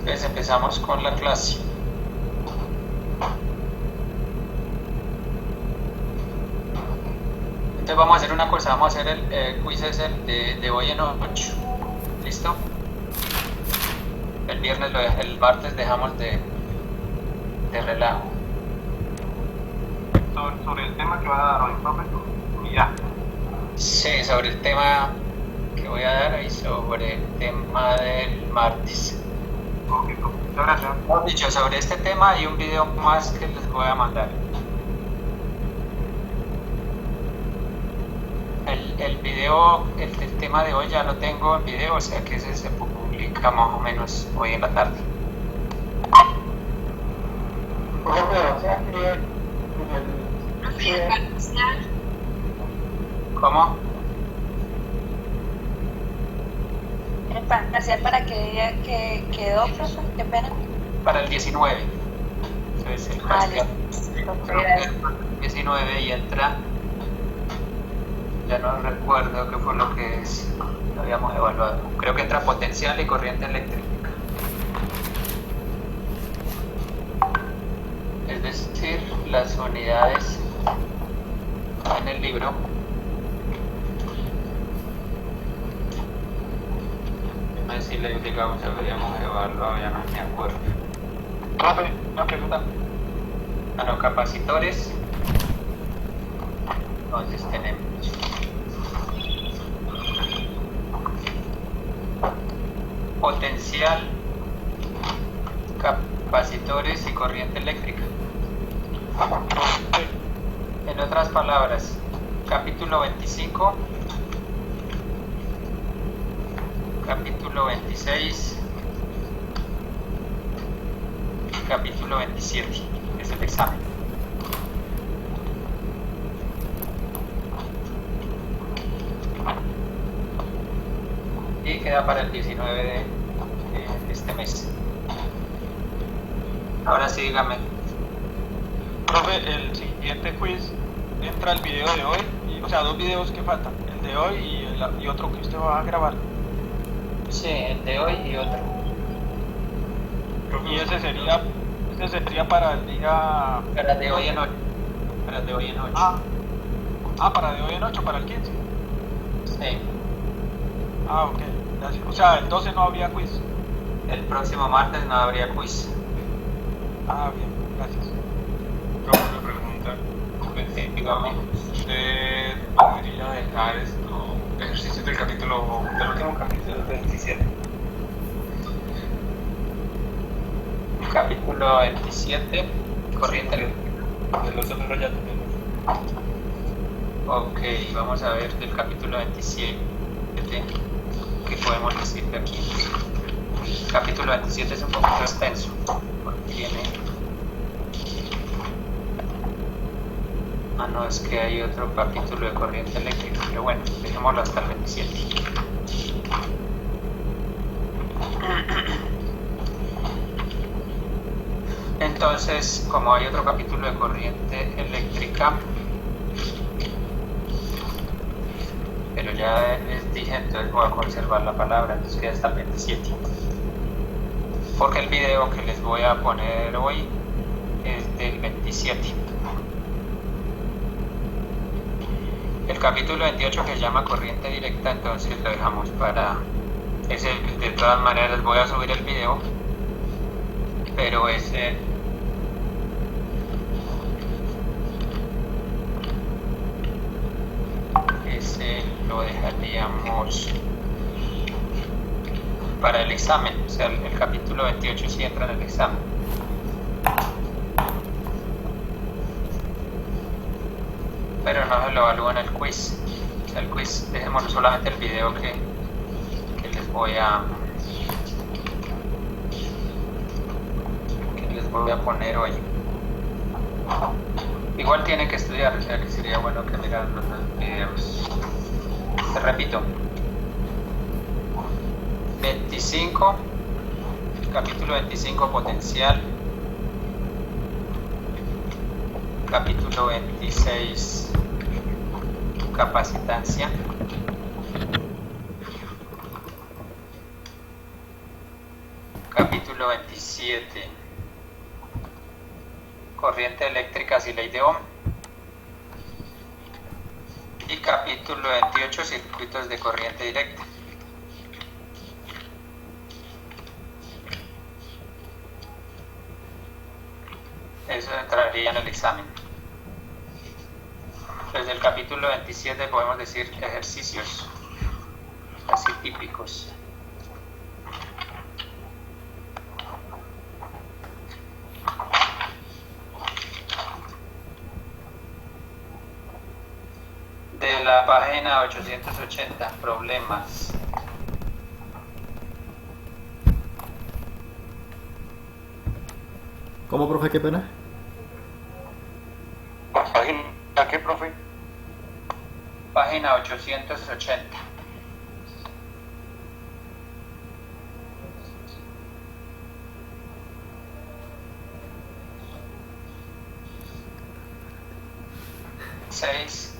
Entonces empezamos con la clase. Entonces vamos a hacer una cosa, vamos a hacer el quiz es el de hoy en 8. ¿Listo? El martes dejamos de relajo. Sobre el tema que va a dar hoy, profe, y ya. Sí, sobre el tema que voy a dar y sobre el tema del martes. Ok, profe, muchas gracias. Mejor dicho, sobre este tema hay un video más que les voy a mandar. El video, el tema de hoy ya lo tengo en video, o sea que ese se publica más o menos hoy en la tarde. ¿Cómo? ¿El parcial para qué día que quedó, profe? Qué pena. Para el 19. Entonces el parcial el 19 y entra, ya no recuerdo qué fue lo que habíamos evaluado. Creo que entra potencial y corriente eléctrica. Es decir, las unidades en el libro. No sé si le digamos habíamos evaluado, ya no me acuerdo. Profe, una pregunta. A los capacitores, entonces tenemos potencial, capacitores y corriente eléctrica. En otras palabras, capítulo 25, capítulo 26, capítulo 27, es el examen. Y queda para el 19 de este mes. Ahora sí, dígame. Profe, el siguiente quiz entra el video de hoy, o sea, dos videos que faltan, el de hoy y otro que usted va a grabar. Sí, el de hoy y otro. Y ese sería para el día... Para el de hoy en 8. Para el de hoy en 8. Para de hoy en 8, para el 15. Sí. Ok, gracias. O sea, el 12 no habría quiz. El próximo martes no habría quiz. Bien, gracias. Una pregunta. Dígame. ¿Usted podría dejar ejercicios del último capítulo 27? Capítulo 27, corriente eléctrica. De los otros ya tenemos. Ok, vamos a ver del capítulo 27. ¿Qué podemos decir de aquí? El capítulo 27 es un poquito extenso, porque viene... no, es que hay otro capítulo de corriente eléctrica, pero bueno, dejémoslo hasta el 27. Entonces, como hay otro capítulo de corriente eléctrica, pero ya les dije, entonces voy a conservar la palabra, entonces queda hasta el 27. Porque el video que les voy a poner hoy es del 27. El capítulo 28 que se llama corriente directa, entonces lo dejamos para ese. De todas maneras les voy a subir el video, pero ese lo dejaríamos para el examen. O sea, el capítulo 28 sí entra en el examen. Pero no se lo evalúa en el quiz. O sea, el quiz, dejémoslo solamente el video que les voy a poner hoy. Igual tienen que estudiar, o sea que sería bueno que miraran los videos. Te repito, 25, capítulo 25 potencial, capítulo 26 capacitancia, capítulo capítulo 27, corriente eléctricas y ley de Ohm. Y capítulo 28, circuitos de corriente directa. Eso entraría en el examen. Desde el capítulo 27 podemos decir ejercicios así típicos. De la página 880, problemas. ¿Cómo, profe? ¿Qué pena? ¿Página qué, profe? Página 880. Seis.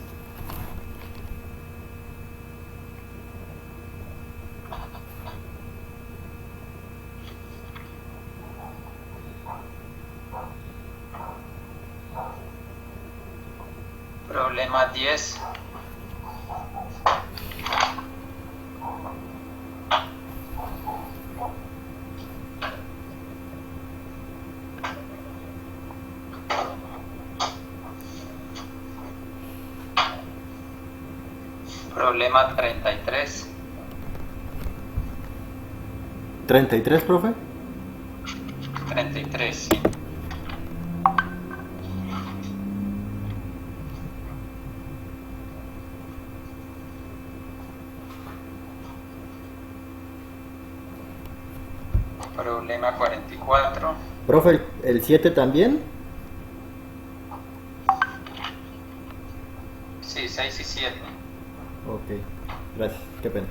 Problema 10. Problema 33. 33, profe. 33, sí. Problema 44. Profe, ¿el 7 también? Sí, 6 y 7. Ok, gracias, qué pena.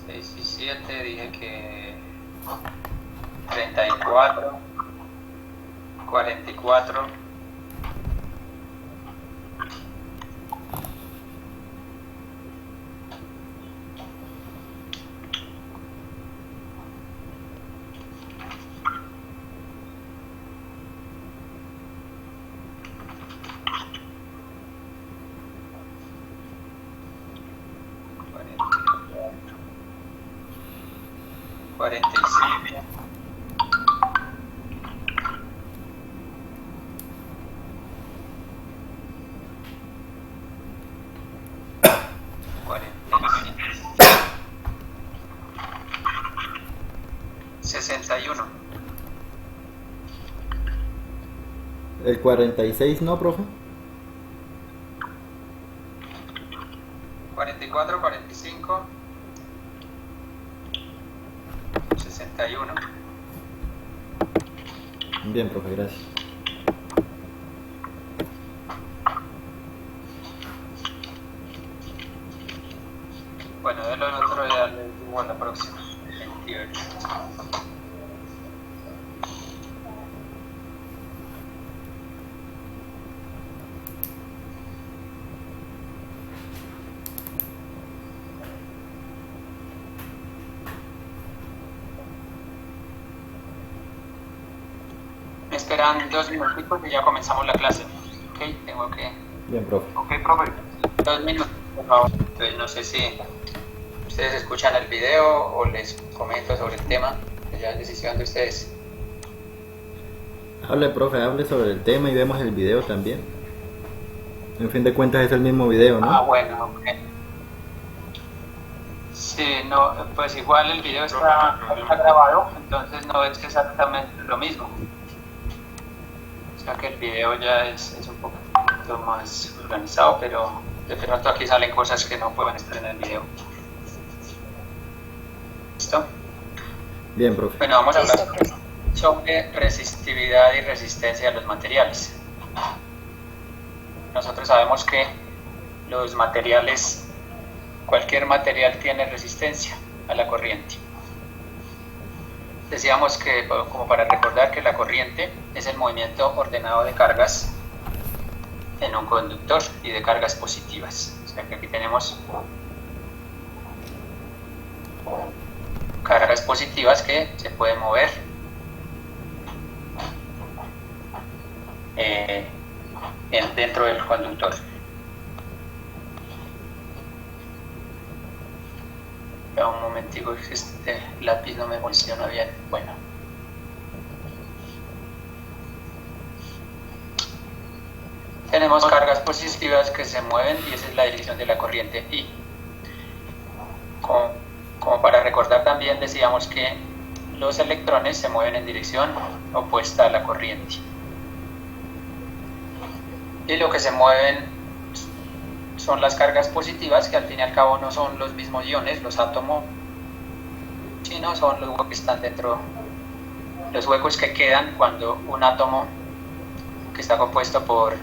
6 y 7, dije que 34, 44, cuarenta y siete, 61. ¿El 46 no, profe? 44, 45, 61. Bien, profe, gracias. Bueno, de lo otro ya les digo a la próxima. 28. Me esperan 2 minutitos y ya comenzamos la clase. Ok, tengo que... Bien, profe. Ok, profe. 2 minutos, por favor. Entonces, no sé si ustedes escuchan el video o les comento sobre el tema. Ya es decisión de ustedes. Hable, profe, hable sobre el tema y vemos el video también. En fin de cuentas es el mismo video, ¿no? Ah, bueno, ok. Sí, no, pues igual el video está grabado, entonces no es exactamente lo mismo. O sea que el video ya es un poquito más organizado, pero de pronto aquí salen cosas que no pueden estar en el video. ¿Listo? Bien, profe. Bueno, vamos a hablar Listo, profe. sobre resistividad y resistencia de los materiales. Nosotros sabemos que los materiales, cualquier material tiene resistencia a la corriente. Decíamos que, como para recordar, que la corriente es el movimiento ordenado de cargas en un conductor y de cargas positivas. O sea que aquí tenemos cargas positivas que se pueden mover dentro del conductor. Ya un momentico, que este lápiz no me funciona bien. Bueno. Tenemos cargas positivas que se mueven y esa es la dirección de la corriente I. Como para recordar también, decíamos que los electrones se mueven en dirección opuesta a la corriente. Y lo que se mueven son las cargas positivas, que al fin y al cabo no son los mismos iones, los átomos, sino son los huecos que están dentro, los huecos que quedan cuando un átomo que está compuesto por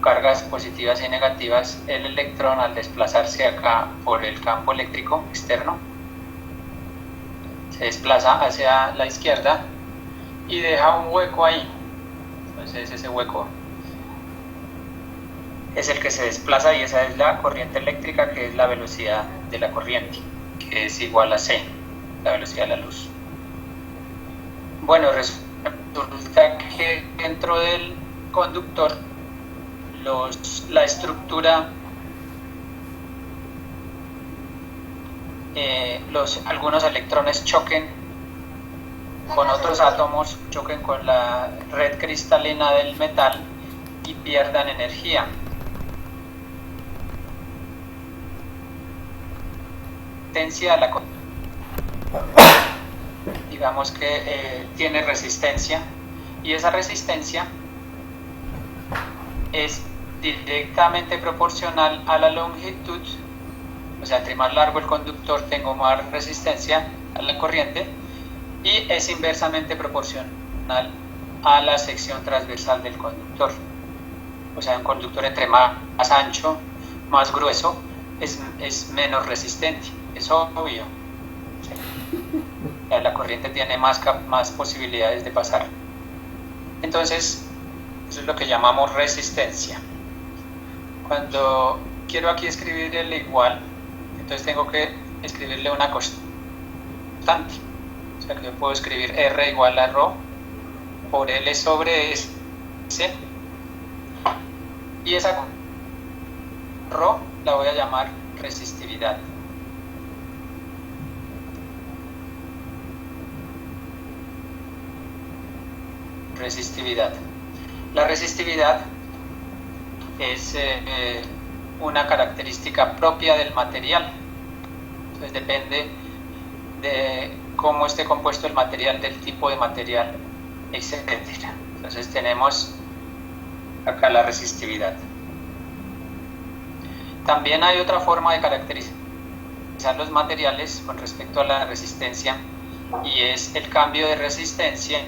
cargas positivas y negativas, el electrón al desplazarse acá por el campo eléctrico externo, se desplaza hacia la izquierda y deja un hueco ahí. Entonces ese hueco es el que se desplaza y esa es la corriente eléctrica, que es la velocidad de la corriente, que es igual a c, la velocidad de la luz. Bueno, resulta que dentro del conductor la estructura, algunos electrones choquen con otros átomos, choquen con la red cristalina del metal y pierdan energía. Digamos que tiene resistencia, y esa resistencia es directamente proporcional a la longitud, o sea, entre más largo el conductor tengo más resistencia a la corriente, y es inversamente proporcional a la sección transversal del conductor. O sea, un conductor entre más ancho, más grueso, es menos resistente, es obvio. La corriente tiene más posibilidades de pasar. Entonces, eso es lo que llamamos resistencia. Cuando quiero aquí escribir el igual, entonces tengo que escribirle una constante. O sea que yo puedo escribir R igual a ρ por L sobre S. Y esa ρ la voy a llamar resistividad. Resistividad. La resistividad es una característica propia del material. Entonces depende de cómo esté compuesto el material, del tipo de material, etc. Entonces tenemos acá la resistividad. También hay otra forma de caracterizar los materiales con respecto a la resistencia, y es el cambio de resistencia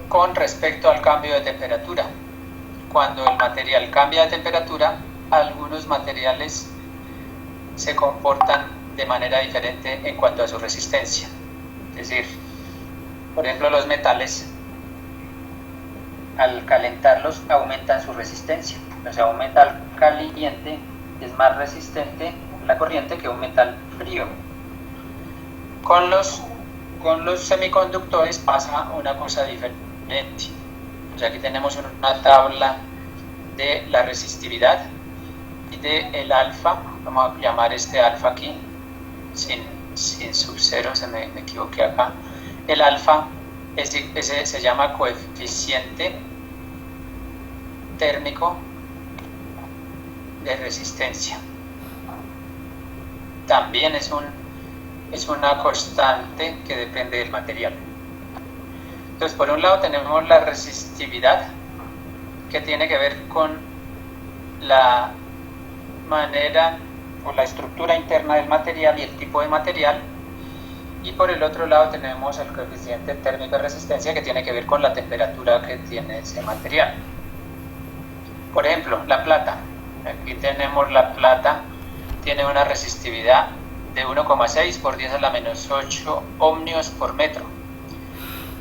con respecto al cambio de temperatura. Cuando el material cambia de temperatura, algunos materiales se comportan de manera diferente en cuanto a su resistencia. Es decir, por ejemplo, los metales, al calentarlos, aumentan su resistencia. O sea, un metal caliente es más resistente a la corriente que un metal frío. Con los semiconductores pasa una cosa diferente. O sea, aquí tenemos una tabla de la resistividad y de el alfa. Vamos a llamar este alfa aquí sin sub cero, me equivoqué acá. El alfa ese se llama coeficiente térmico de resistencia. También es una constante que depende del material. Entonces, por un lado tenemos la resistividad, que tiene que ver con la manera o la estructura interna del material y el tipo de material, y por el otro lado tenemos el coeficiente térmico de resistencia, que tiene que ver con la temperatura que tiene ese material. Por ejemplo, la plata. Aquí tenemos la plata, tiene una resistividad de 1,6 por 10 a la menos 8 ohmios por metro.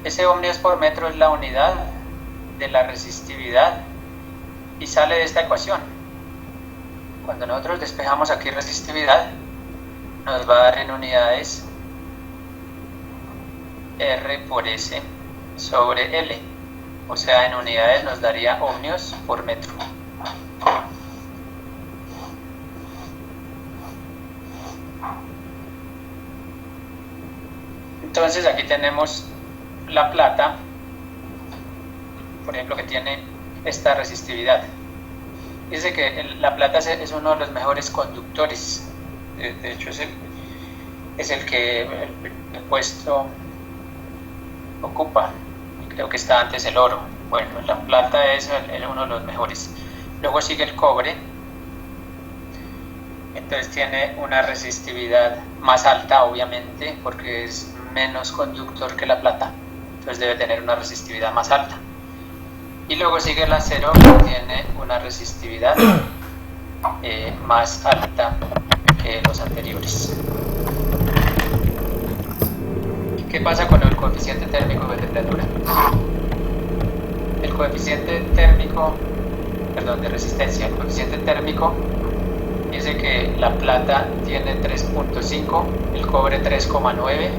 Ese ohmios por metro es la unidad de la resistividad y sale de esta ecuación. cuando nosotros despejamos aquí resistividad, nos va a dar en unidades R por S sobre L, o sea, en unidades nos daría ohmios por metro. Entonces aquí tenemos la plata, por ejemplo, que tiene esta resistividad. Dice que la plata es uno de los mejores conductores, de hecho es el que el puesto ocupa, creo que está antes el oro. Bueno, la plata es uno de los mejores. Luego sigue el cobre, entonces tiene una resistividad más alta, obviamente, porque es menos conductor que la plata, entonces debe tener una resistividad más alta. Y luego sigue el acero, que tiene una resistividad más alta que los anteriores. ¿Qué pasa con el coeficiente térmico de temperatura? El coeficiente térmico, perdón, de resistencia, el coeficiente térmico dice que la plata tiene 3.5, el cobre 3.9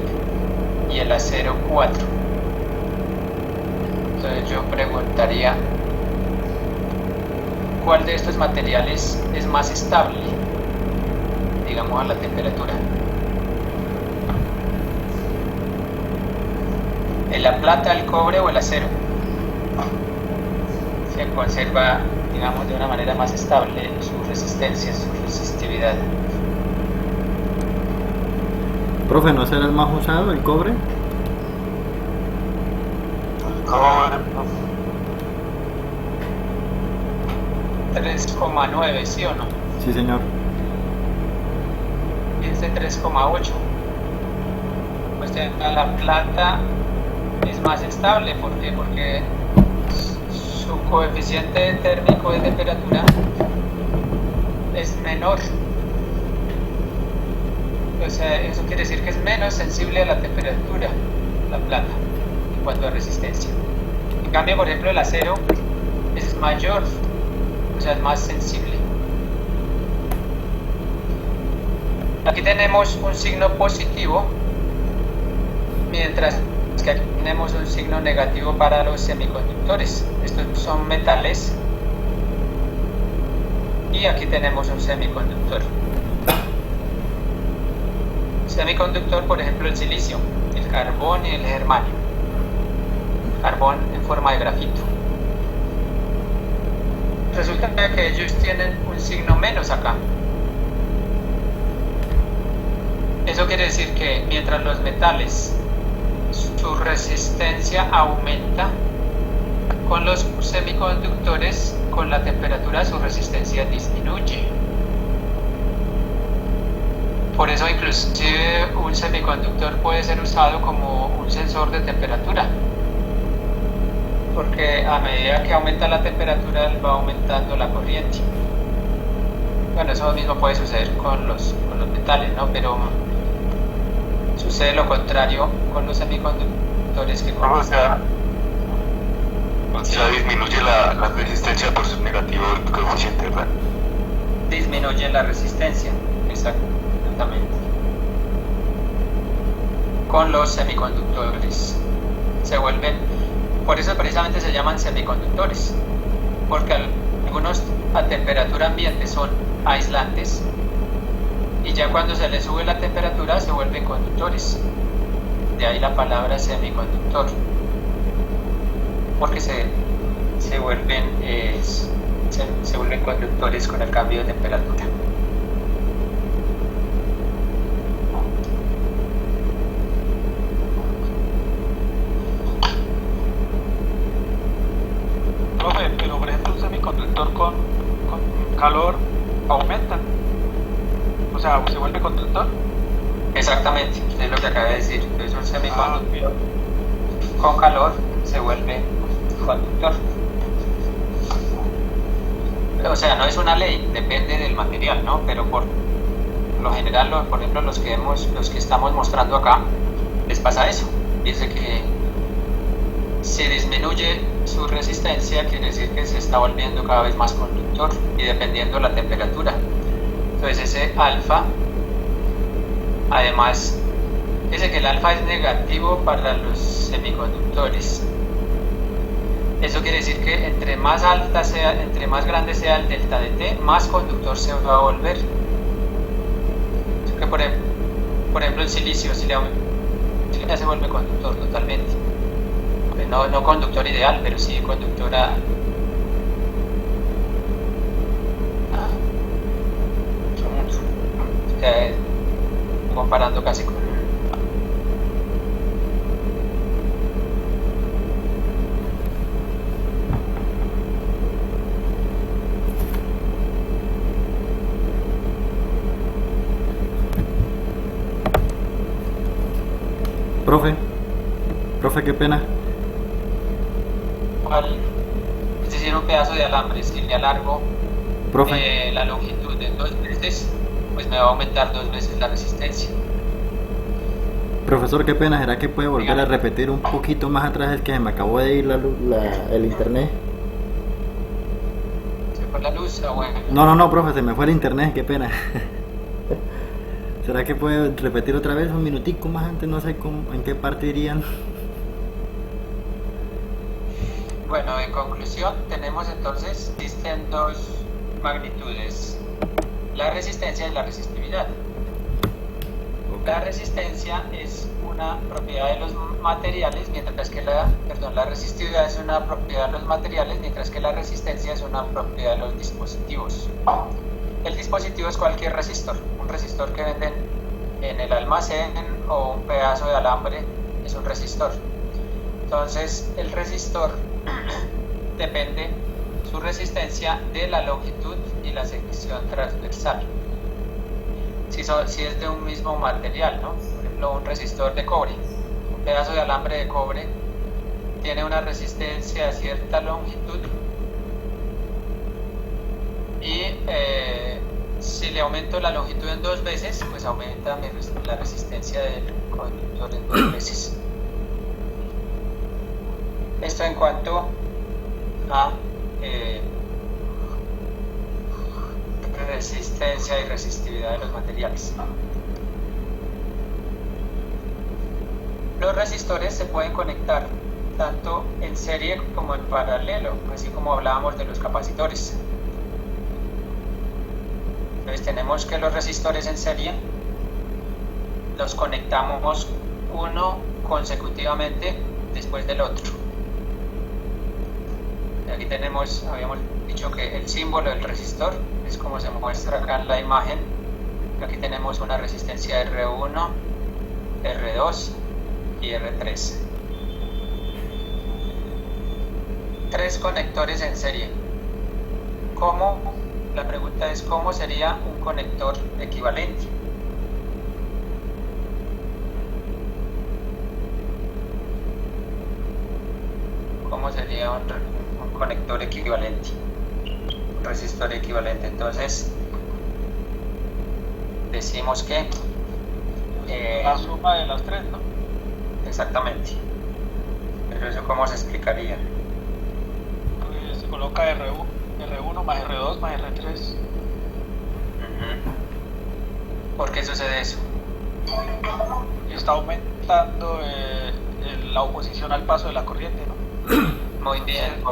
y el acero 4. Entonces yo preguntaría, ¿cuál de estos materiales es más estable, digamos, a la temperatura? ¿La plata, el cobre o el acero? Se conserva, digamos, de una manera más estable su resistencia, su resistividad. Profe, ¿no será el más usado, el cobre? Cobre. 3.9, ¿sí o no? Sí, señor. Es de 3.8. Pues la plata es más estable. ¿Por qué? Porque su coeficiente térmico de temperatura es menor. O sea, eso quiere decir que es menos sensible a la temperatura, la plata, en cuanto a resistencia. En cambio, por ejemplo, el acero es mayor, o sea, es más sensible. Aquí tenemos un signo positivo, mientras que aquí tenemos un signo negativo para los semiconductores. Estos son metales y aquí tenemos un semiconductor. Semiconductor, por ejemplo, el silicio, el carbón y el germanio. Carbón en forma de grafito. Resulta que ellos tienen un signo menos acá. Eso quiere decir que mientras los metales, su resistencia aumenta, con los semiconductores, con la temperatura, su resistencia disminuye. Por eso inclusive un semiconductor puede ser usado como un sensor de temperatura, porque a medida que aumenta la temperatura va aumentando la corriente. Bueno, eso mismo puede suceder con los metales, ¿no? Pero sucede lo contrario con los semiconductores que con o sea, disminuye la resistencia por ser negativo el coeficiente, ¿verdad? disminuye la resistencia, exactamente. Con los semiconductores se vuelven, por eso precisamente se llaman semiconductores, porque algunos a temperatura ambiente son aislantes y ya cuando se les sube la temperatura se vuelven conductores. De ahí la palabra semiconductor, porque se vuelven conductores con el cambio de temperatura. Profe, pero por ejemplo un semiconductor con calor aumenta, o sea, se vuelve conductor. Exactamente, es lo que acaba de decir. Entonces un semiconductor con calor se vuelve conductor. O sea, no es una ley, depende del material, ¿no? Pero por lo general, por ejemplo, los que estamos mostrando acá, les pasa eso. Dice que Si disminuye su resistencia, quiere decir que se está volviendo cada vez más conductor y dependiendo la temperatura. Entonces ese alfa, además, dice que el alfa es negativo para los semiconductores. Eso quiere decir que entre más alta sea, entre más grande sea el delta de T, más conductor se va a volver. Que por ejemplo el silicio, si le aumenta, se vuelve conductor totalmente. No conductor ideal, pero sí conductor comparando casi con Profe, qué pena. Es decir, un pedazo de alambre, si le alargo Profe. La longitud de 2 veces, pues me va a aumentar 2 veces la resistencia. Profesor, qué pena, ¿será que puede volver a repetir un poquito más atrás? Es que se me acabó de ir el internet. ¿Se fue la luz? Bueno. No, profe, se me fue el internet, qué pena. ¿Será que puede repetir otra vez un minutico más antes? No sé en qué parte irían. Bueno, en conclusión, tenemos entonces, existen dos magnitudes, la resistencia y la resistividad. La resistencia es una propiedad de los materiales, mientras que la resistividad es una propiedad de los materiales, mientras que la resistencia es una propiedad de los dispositivos. El dispositivo es cualquier resistor, un resistor que venden en el almacén o un pedazo de alambre es un resistor. Entonces, el resistor depende su resistencia de la longitud y la sección transversal. Si es de un mismo material, ¿no? Por ejemplo, un resistor de cobre, un pedazo de alambre de cobre tiene una resistencia a cierta longitud y si le aumento la longitud en 2 veces, pues aumenta la resistencia del conductor en 2 veces. Esto en cuanto a resistencia y resistividad de los materiales. Los resistores se pueden conectar tanto en serie como en paralelo, así como hablábamos de los capacitores. Entonces tenemos que los resistores en serie los conectamos uno consecutivamente después del otro. Aquí habíamos dicho que el símbolo del resistor es como se muestra acá en la imagen. Aquí tenemos una resistencia R1, R2 y R3. 3 conectores en serie. La pregunta es ¿cómo sería un conector equivalente? ¿Cómo sería un conector equivalente? Un resistor equivalente. Entonces, decimos que la suma de las 3, ¿no? Exactamente. Pero eso ¿cómo se explicaría? Pues se coloca R1 más R2 más R3. ¿Por qué sucede eso? Y está aumentando la oposición al paso de la corriente, ¿no? Muy bien.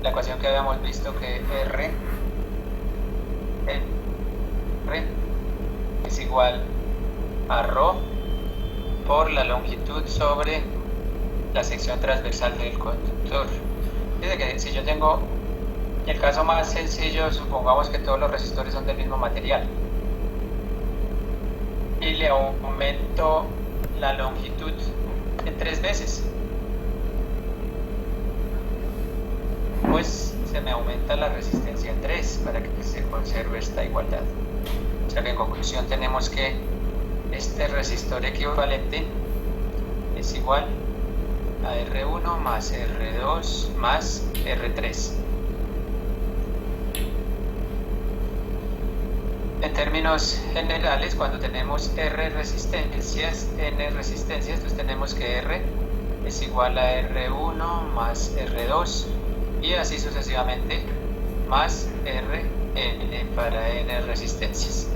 La ecuación que habíamos visto que R es igual a ρ por la longitud sobre la sección transversal del conductor. Dice que si yo tengo el caso más sencillo, supongamos que todos los resistores son del mismo material y le aumento la longitud en 3 veces, pues se me aumenta la resistencia en 3 para que se conserve esta igualdad. O sea que en conclusión tenemos que este resistor equivalente es igual a R1 más R2 más R3. En términos generales, cuando tenemos R resistencias, N resistencias, entonces tenemos que R es igual a R1 más R2 y así sucesivamente más Rn para n resistencias.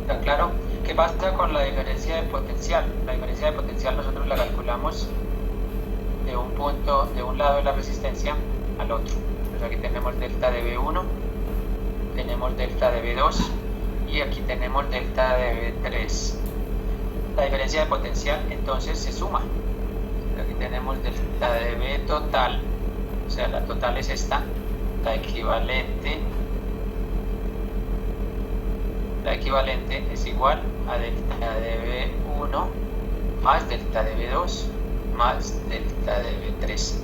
¿Está claro? ¿Qué pasa con la diferencia de potencial? La diferencia de potencial nosotros la calculamos de un punto, de un lado de la resistencia al otro. Entonces aquí tenemos delta de V1, tenemos delta de V2 y aquí tenemos delta de V3. La diferencia de potencial entonces se suma. Aquí tenemos delta de V total, o sea la total es esta, la equivalente es igual a delta de V1 más delta de V2 más delta de V3.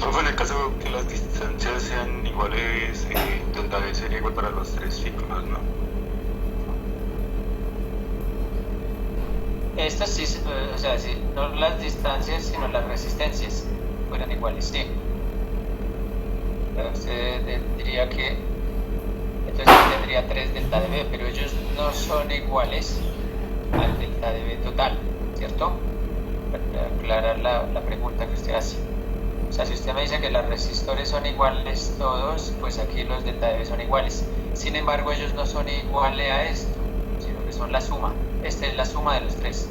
Profe, en el caso que las distancias sean iguales, delta V sería igual para los tres ciclos, ¿no? Estas sí, o sea, sí, no las distancias, sino las resistencias fueran iguales, sí. Usted diría que entonces tendría 3 delta de V, pero ellos no son iguales al delta de V total, ¿cierto? Para aclarar la pregunta que usted hace. O sea, si usted me dice que los resistores son iguales todos, pues aquí los delta de V son iguales. Sin embargo, ellos no son iguales a esto, sino que son la suma. Esta es la suma de los tres.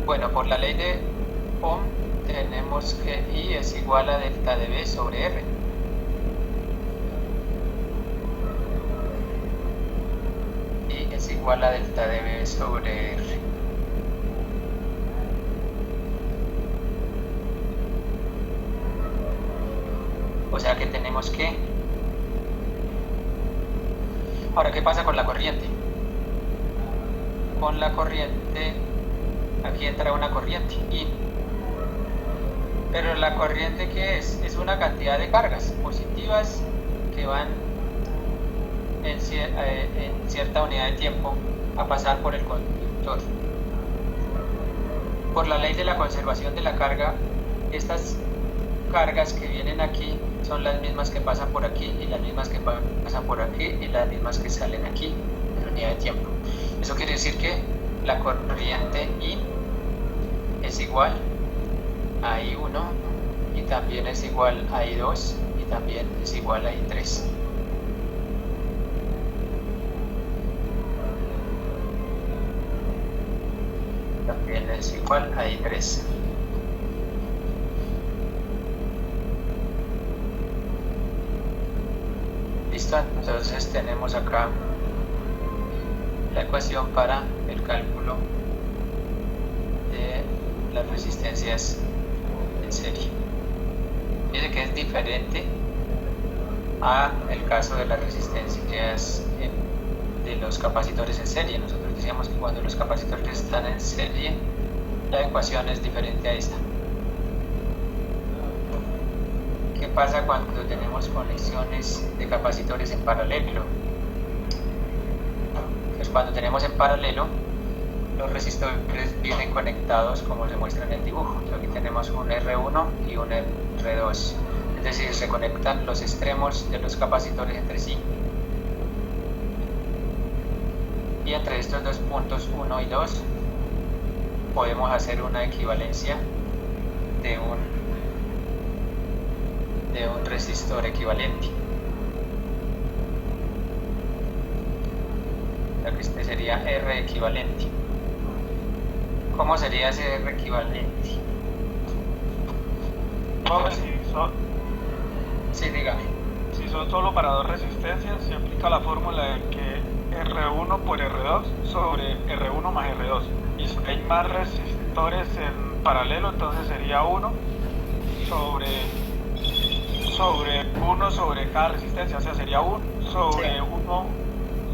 Bueno, por la ley de Ohm tenemos que I es igual a delta de V sobre R. I es igual a delta de V sobre R. O sea que tenemos que... Ahora, ¿qué pasa con la corriente? Con la corriente, aquí entra una corriente, I. Pero la corriente, ¿qué es? Es una cantidad de cargas positivas que van en cierta unidad de tiempo a pasar por el conductor. Por la ley de la conservación de la carga, estas cargas que vienen aquí son las mismas que pasan por aquí y las mismas que pasan por aquí y las mismas que salen aquí en unidad de tiempo. Eso quiere decir que la corriente I es igual a I1 y también es igual a I2 y también es igual a I3. También es igual a I3. Listo, entonces tenemos acá la ecuación para el cálculo de las resistencias en serie. Fíjense que es diferente a el caso de las resistencias de los capacitores en serie. Nosotros decíamos que cuando los capacitores están en serie, la ecuación es diferente a esta. ¿Qué pasa cuando tenemos conexiones de capacitores en paralelo? Pues cuando tenemos en paralelo, los resistores vienen conectados como se muestra en el dibujo. Aquí tenemos un R1 y un R2. Es decir, se conectan los extremos de los capacitores entre sí. Y entre estos dos puntos 1 y 2 podemos hacer una equivalencia de un resistor equivalente. Este sería R equivalente. ¿Cómo sería ese R equivalente? Sí, dígame. Si son solo para dos resistencias, se aplica la fórmula de que R1 por R2 sobre R1 más R2. Y si hay más resistores en paralelo, entonces sería 1 sobre 1 sobre cada resistencia, o sea, sería 1 sobre 1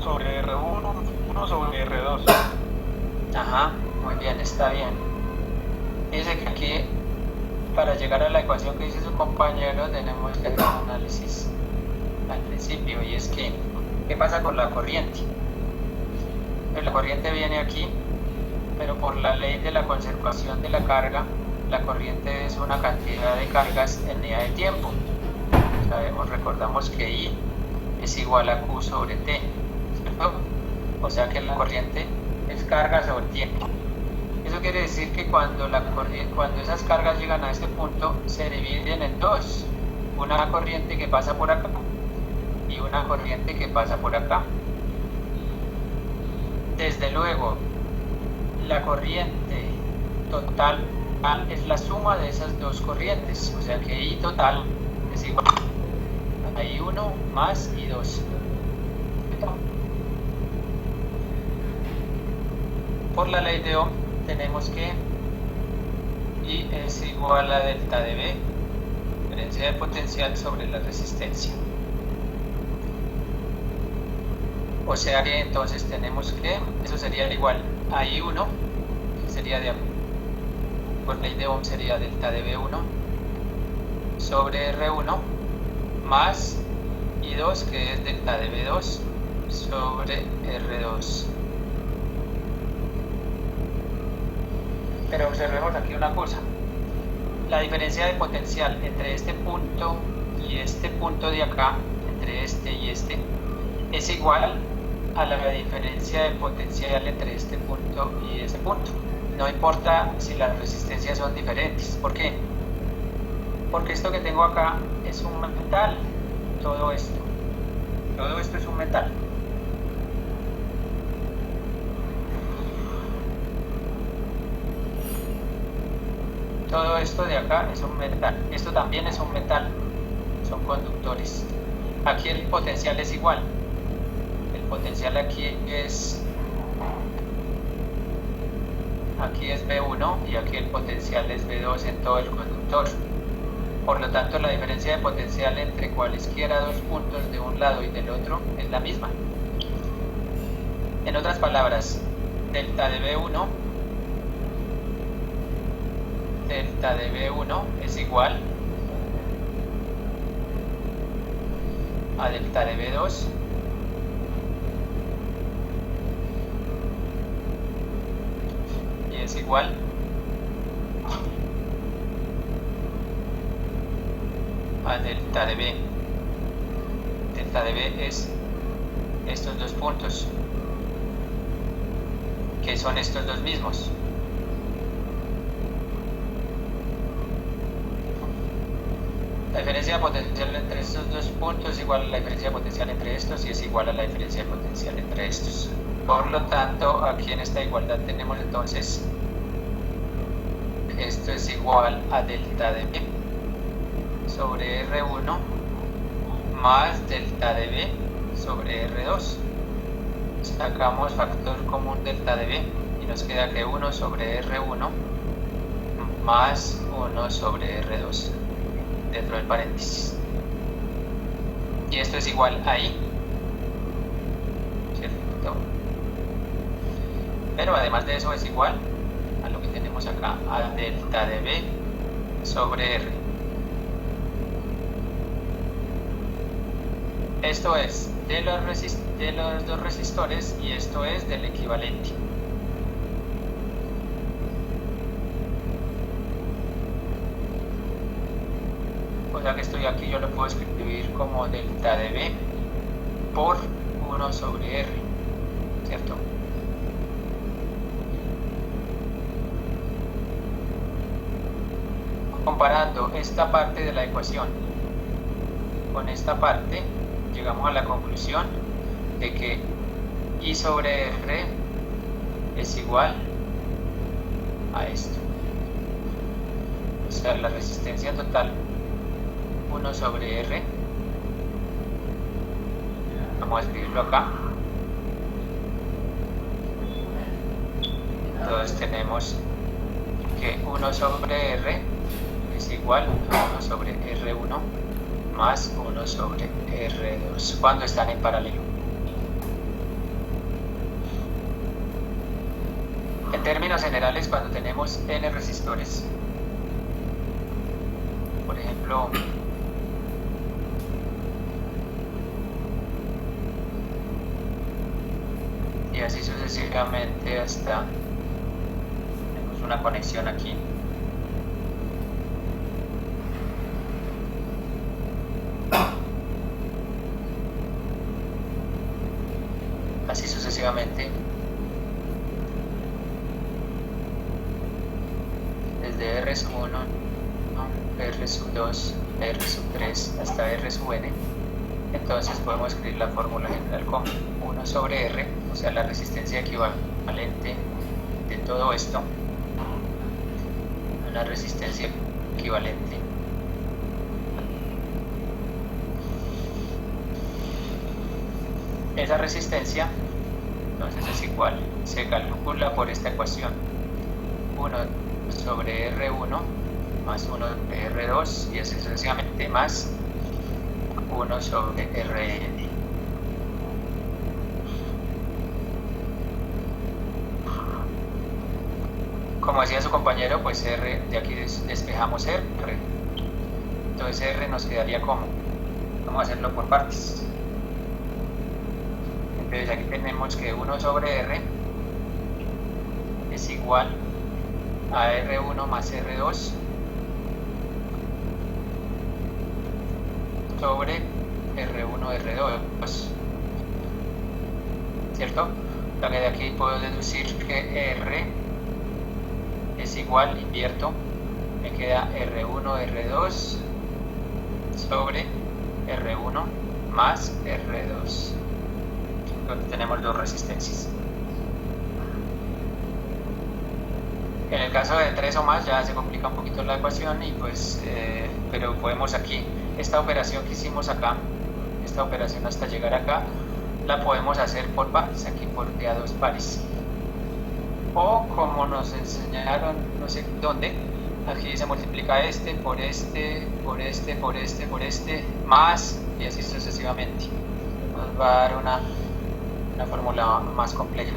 sobre R1, 1 sobre R2. Ajá, muy bien, está bien. Dice que aquí, para llegar a la ecuación que dice su compañero, tenemos que hacer un análisis al principio, y es que, ¿qué pasa con la corriente? Pues la corriente viene aquí, pero por la ley de la conservación de la carga, la corriente es una cantidad de cargas en unidad de tiempo. O sabemos, recordamos que I es igual a Q sobre T, ¿cierto? O sea que la corriente es carga sobre tiempo. Eso quiere decir que cuando esas cargas llegan a este punto, se dividen en dos. Una corriente que pasa por acá y una corriente que pasa por acá. Desde luego, la corriente total es la suma de esas dos corrientes, o sea que I total es igual a I1 más I2. Por la ley de Ohm tenemos que I es igual a delta de B, diferencia de potencial sobre la resistencia. O sea que entonces tenemos que, eso sería igual a I1, que sería por ley de Ohm sería delta de B1 sobre R1 más I2, que es delta de B2 sobre R2. Pero observemos aquí una cosa, la diferencia de potencial entre este punto y este punto de acá, entre este y este, es igual a la diferencia de potencial entre este punto y este punto. No importa si las resistencias son diferentes. ¿Por qué? Porque esto que tengo acá es un metal, todo esto es un metal. Todo esto de acá es un metal, esto también es un metal, son conductores. Aquí el potencial es igual, el potencial aquí es B1 y aquí el potencial es B2 en todo el conductor. Por lo tanto, la diferencia de potencial entre cualesquiera dos puntos de un lado y del otro es la misma. En otras palabras, delta de B1 es igual a delta de B2 y es igual a delta de B. Delta de B es estos dos puntos, que son estos dos mismos. La diferencia de potencial entre estos dos puntos es igual a la diferencia de potencial entre estos y es igual a la diferencia de potencial entre estos. Por lo tanto, aquí en esta igualdad tenemos entonces esto es igual a delta de B sobre R1 más delta de B sobre R2. Sacamos factor común delta de B y nos queda que 1 sobre R1 más 1 sobre R2 dentro del paréntesis, y esto es igual a I, ¿cierto? Pero además de eso es igual a lo que tenemos acá, a delta de B sobre R. Esto es de los dos resistores y esto es del equivalente. O sea que estoy aquí, yo lo puedo escribir como delta de B por 1 sobre R, ¿cierto? Comparando esta parte de la ecuación con esta parte, llegamos a la conclusión de que I sobre R es igual a esto. O sea, la resistencia total 1 sobre R, vamos a escribirlo acá. Entonces tenemos que 1 sobre R es igual a 1 sobre R1 más 1 sobre R2 cuando están en paralelo. En términos generales, cuando tenemos n resistores, por ejemplo, y así sucesivamente hasta tenemos una conexión aquí. sucesivamente desde R sub 1, R sub 2, R sub 3 hasta R sub n. Entonces podemos escribir la fórmula general como 1 sobre R, o sea la resistencia equivalente de todo esto, una resistencia equivalente esa resistencia entonces es igual, se calcula por esta ecuación 1 sobre R1 más 1 sobre R2 y así sucesivamente más 1 sobre Rn. Como decía su compañero, pues R, de aquí despejamos R, entonces R nos quedaría como, vamos a hacerlo por partes. Entonces aquí tenemos que 1 sobre R es igual a R1 más R2 sobre R1 R2, ¿cierto? Entonces de aquí puedo deducir que R es igual, invierto, me queda R1 R2 sobre R1 más R2, donde tenemos dos resistencias. En el caso de 3 o más ya se complica un poquito la ecuación y pues pero podemos aquí, esta operación que hicimos acá, esta operación hasta llegar acá, la podemos hacer por pares, aquí por de a dos pares. O como nos enseñaron, no sé dónde, aquí se multiplica este por este, por este, por este, por este, más y así sucesivamente. Nos va a dar una fórmula más compleja.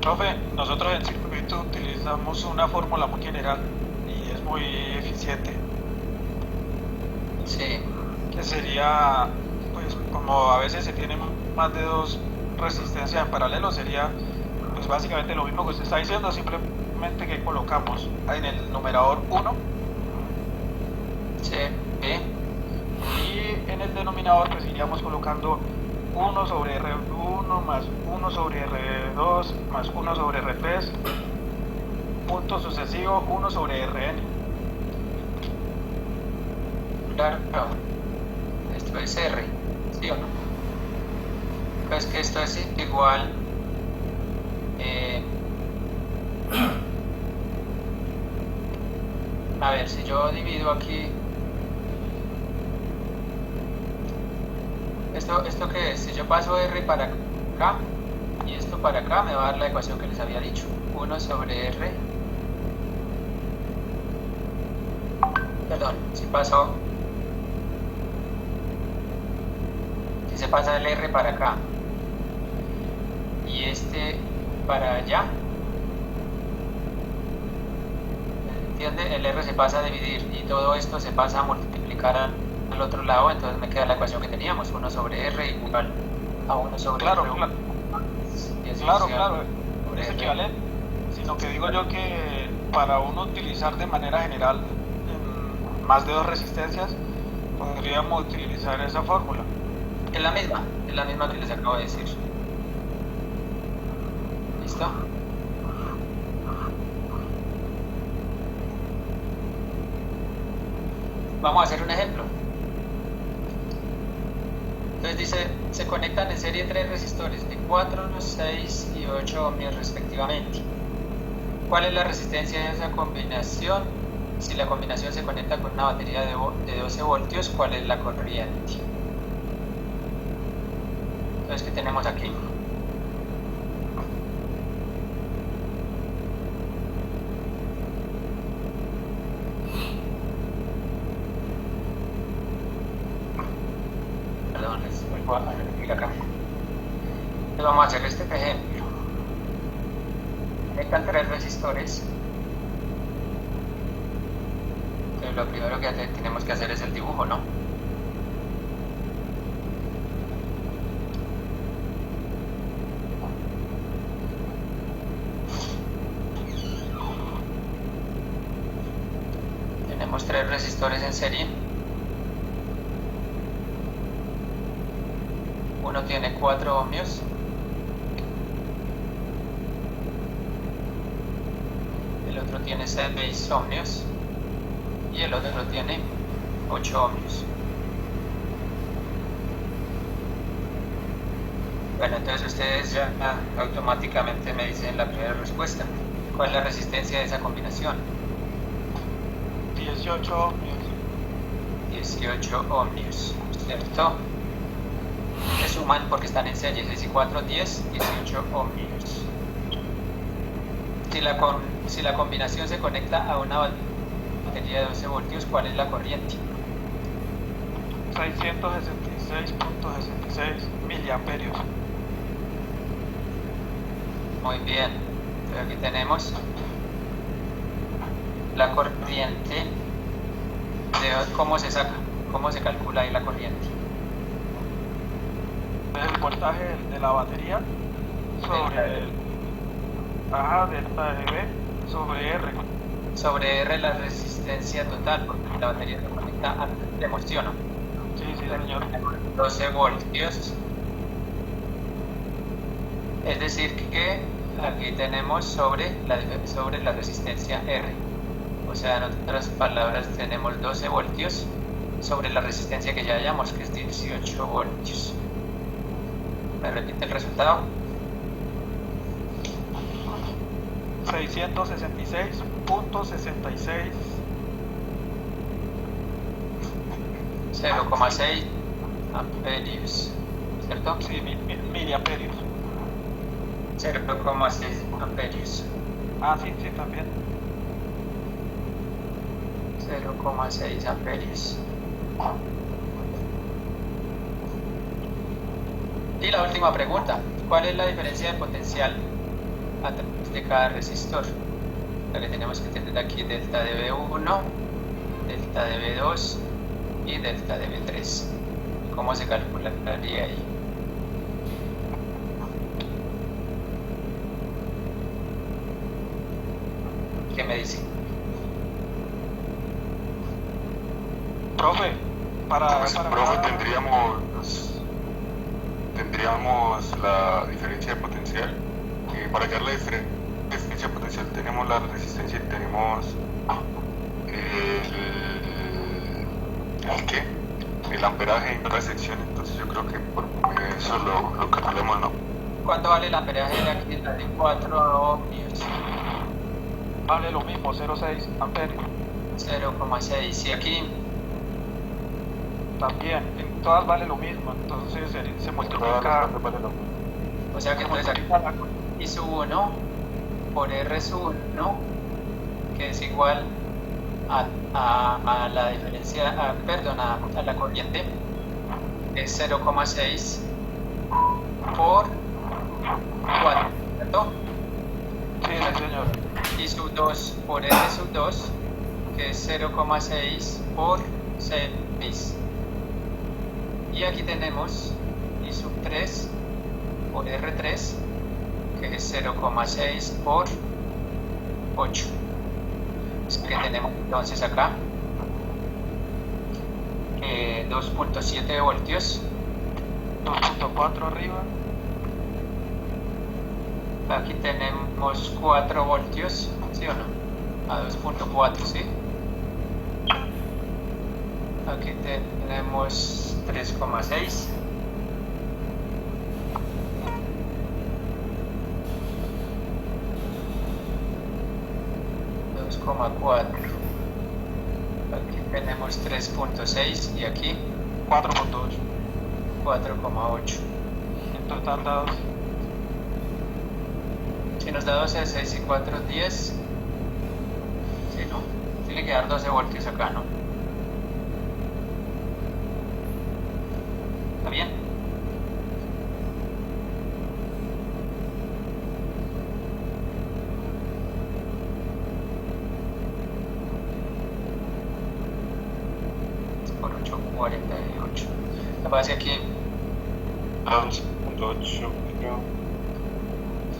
Profe, nosotros en circuito utilizamos una fórmula muy general y es muy eficiente. Sí. Que sería, pues como a veces se tienen más de dos resistencias en paralelo, sería pues básicamente lo mismo que usted está diciendo, simplemente que colocamos en el numerador 1. Sí. Y en el denominador pues iríamos colocando 1 sobre R1 más 1 sobre R2 más 1 sobre R3, punto sucesivo 1 sobre Rn. Claro, esto es R, ¿sí o no? Pues que esto es igual a ver, si yo divido aquí ¿esto qué es? Si yo paso R para acá y esto para acá, me va a dar la ecuación que les había dicho, 1 sobre R, perdón, si se pasa el R para acá y este para allá, ¿entiende? El R se pasa a dividir y todo esto se pasa a multiplicar al otro lado, entonces me queda la ecuación que teníamos, 1 sobre R igual a 1 sobre claro, R1. Claro, es equivalente, sino que digo yo que para uno utilizar de manera general más de dos resistencias, podríamos utilizar esa fórmula. Es la misma que les acabo de decir. ¿Listo? Vamos a hacer un ejemplo. Entonces dice, se conectan en serie 3 resistores de 4, 6 y 8 ohmios respectivamente. ¿Cuál es la resistencia de esa combinación? Si la combinación se conecta con una batería de 12 voltios, ¿cuál es la corriente? Entonces, ¿qué tenemos aquí? Perdón, les vuelvo a repetir acá. Entonces vamos a hacer este ejemplo. Conectan 3 resistores. Entonces lo primero que tenemos que hacer es el dibujo, ¿no? Tenemos 3 resistores en serie. Uno tiene 4 ohmios. El otro tiene 6 ohmios. Y el otro tiene 8 ohmios. Bueno, entonces ustedes ya automáticamente me dicen la primera respuesta. ¿Cuál es la resistencia de esa combinación? 18 ohmios. 18 ohmios, ¿cierto? Se suman porque están en serie, 6 y 4, 10, 18 ohmios. Si la combinación se conecta a una batería de 12 voltios, ¿cuál es la corriente? 666.66 miliamperios. Muy bien, entonces aquí tenemos la corriente. ¿Cómo se saca? ¿Cómo se calcula ahí la corriente? El voltaje de la batería sobre el delta de B sobre R. Sobre R la resistencia total, porque la batería se conecta a la emoción, ¿no? Sí, señor. 12 voltios. Es decir que aquí tenemos sobre la resistencia R. O sea, en otras palabras, tenemos 12 voltios sobre la resistencia que ya hallamos, que es 18 voltios. ¿Me repite el resultado? 666.66 0,6 amperios, ¿cierto? sí, miliamperios. 0,6 amperios. Ah, sí, también. 0,6 amperios. Y la última pregunta, ¿cuál es la diferencia de potencial a través de cada resistor? La que tenemos que tener aquí, delta de B1, delta de B2 y delta de B3. ¿Cómo se calcularía ahí? ¿Qué me dice? Profe, profe, tendríamos la diferencia de potencial. Para hallar la diferencia de potencial tenemos la resistencia y tenemos el amperaje en cada sección. Entonces yo creo que por eso lo calculamos, ¿no? ¿Cuánto vale el amperaje de aquí, la de 4 ohmios? Vale lo mismo, 0,6 amperios. 0,6. Y aquí También, en todas vale lo mismo, entonces se multiplica. o sea que entonces aquí I sub 1 por R sub 1, que es igual a la diferencia, a la corriente, es 0,6 por 4, ¿cierto? Sí, señor. I sub 2 por R sub 2, que es 0,6 por 6. Y aquí tenemos I sub 3 por R3, que es 0,6 por 8. Es que tenemos entonces acá 2.7 voltios. 2.4 arriba. Aquí tenemos 4 voltios, ¿sí o no? A 2.4, ¿sí? Aquí tenemos 3,6. Aquí tenemos 3.6 y aquí 4.8. 4,8. En total da 12. Si nos da 12, 6 y 4, 10. Sí, no. Tiene que dar 12 voltios acá, ¿no? ¿Está bien? Por 8,48. La base aquí. A 2.8, creo.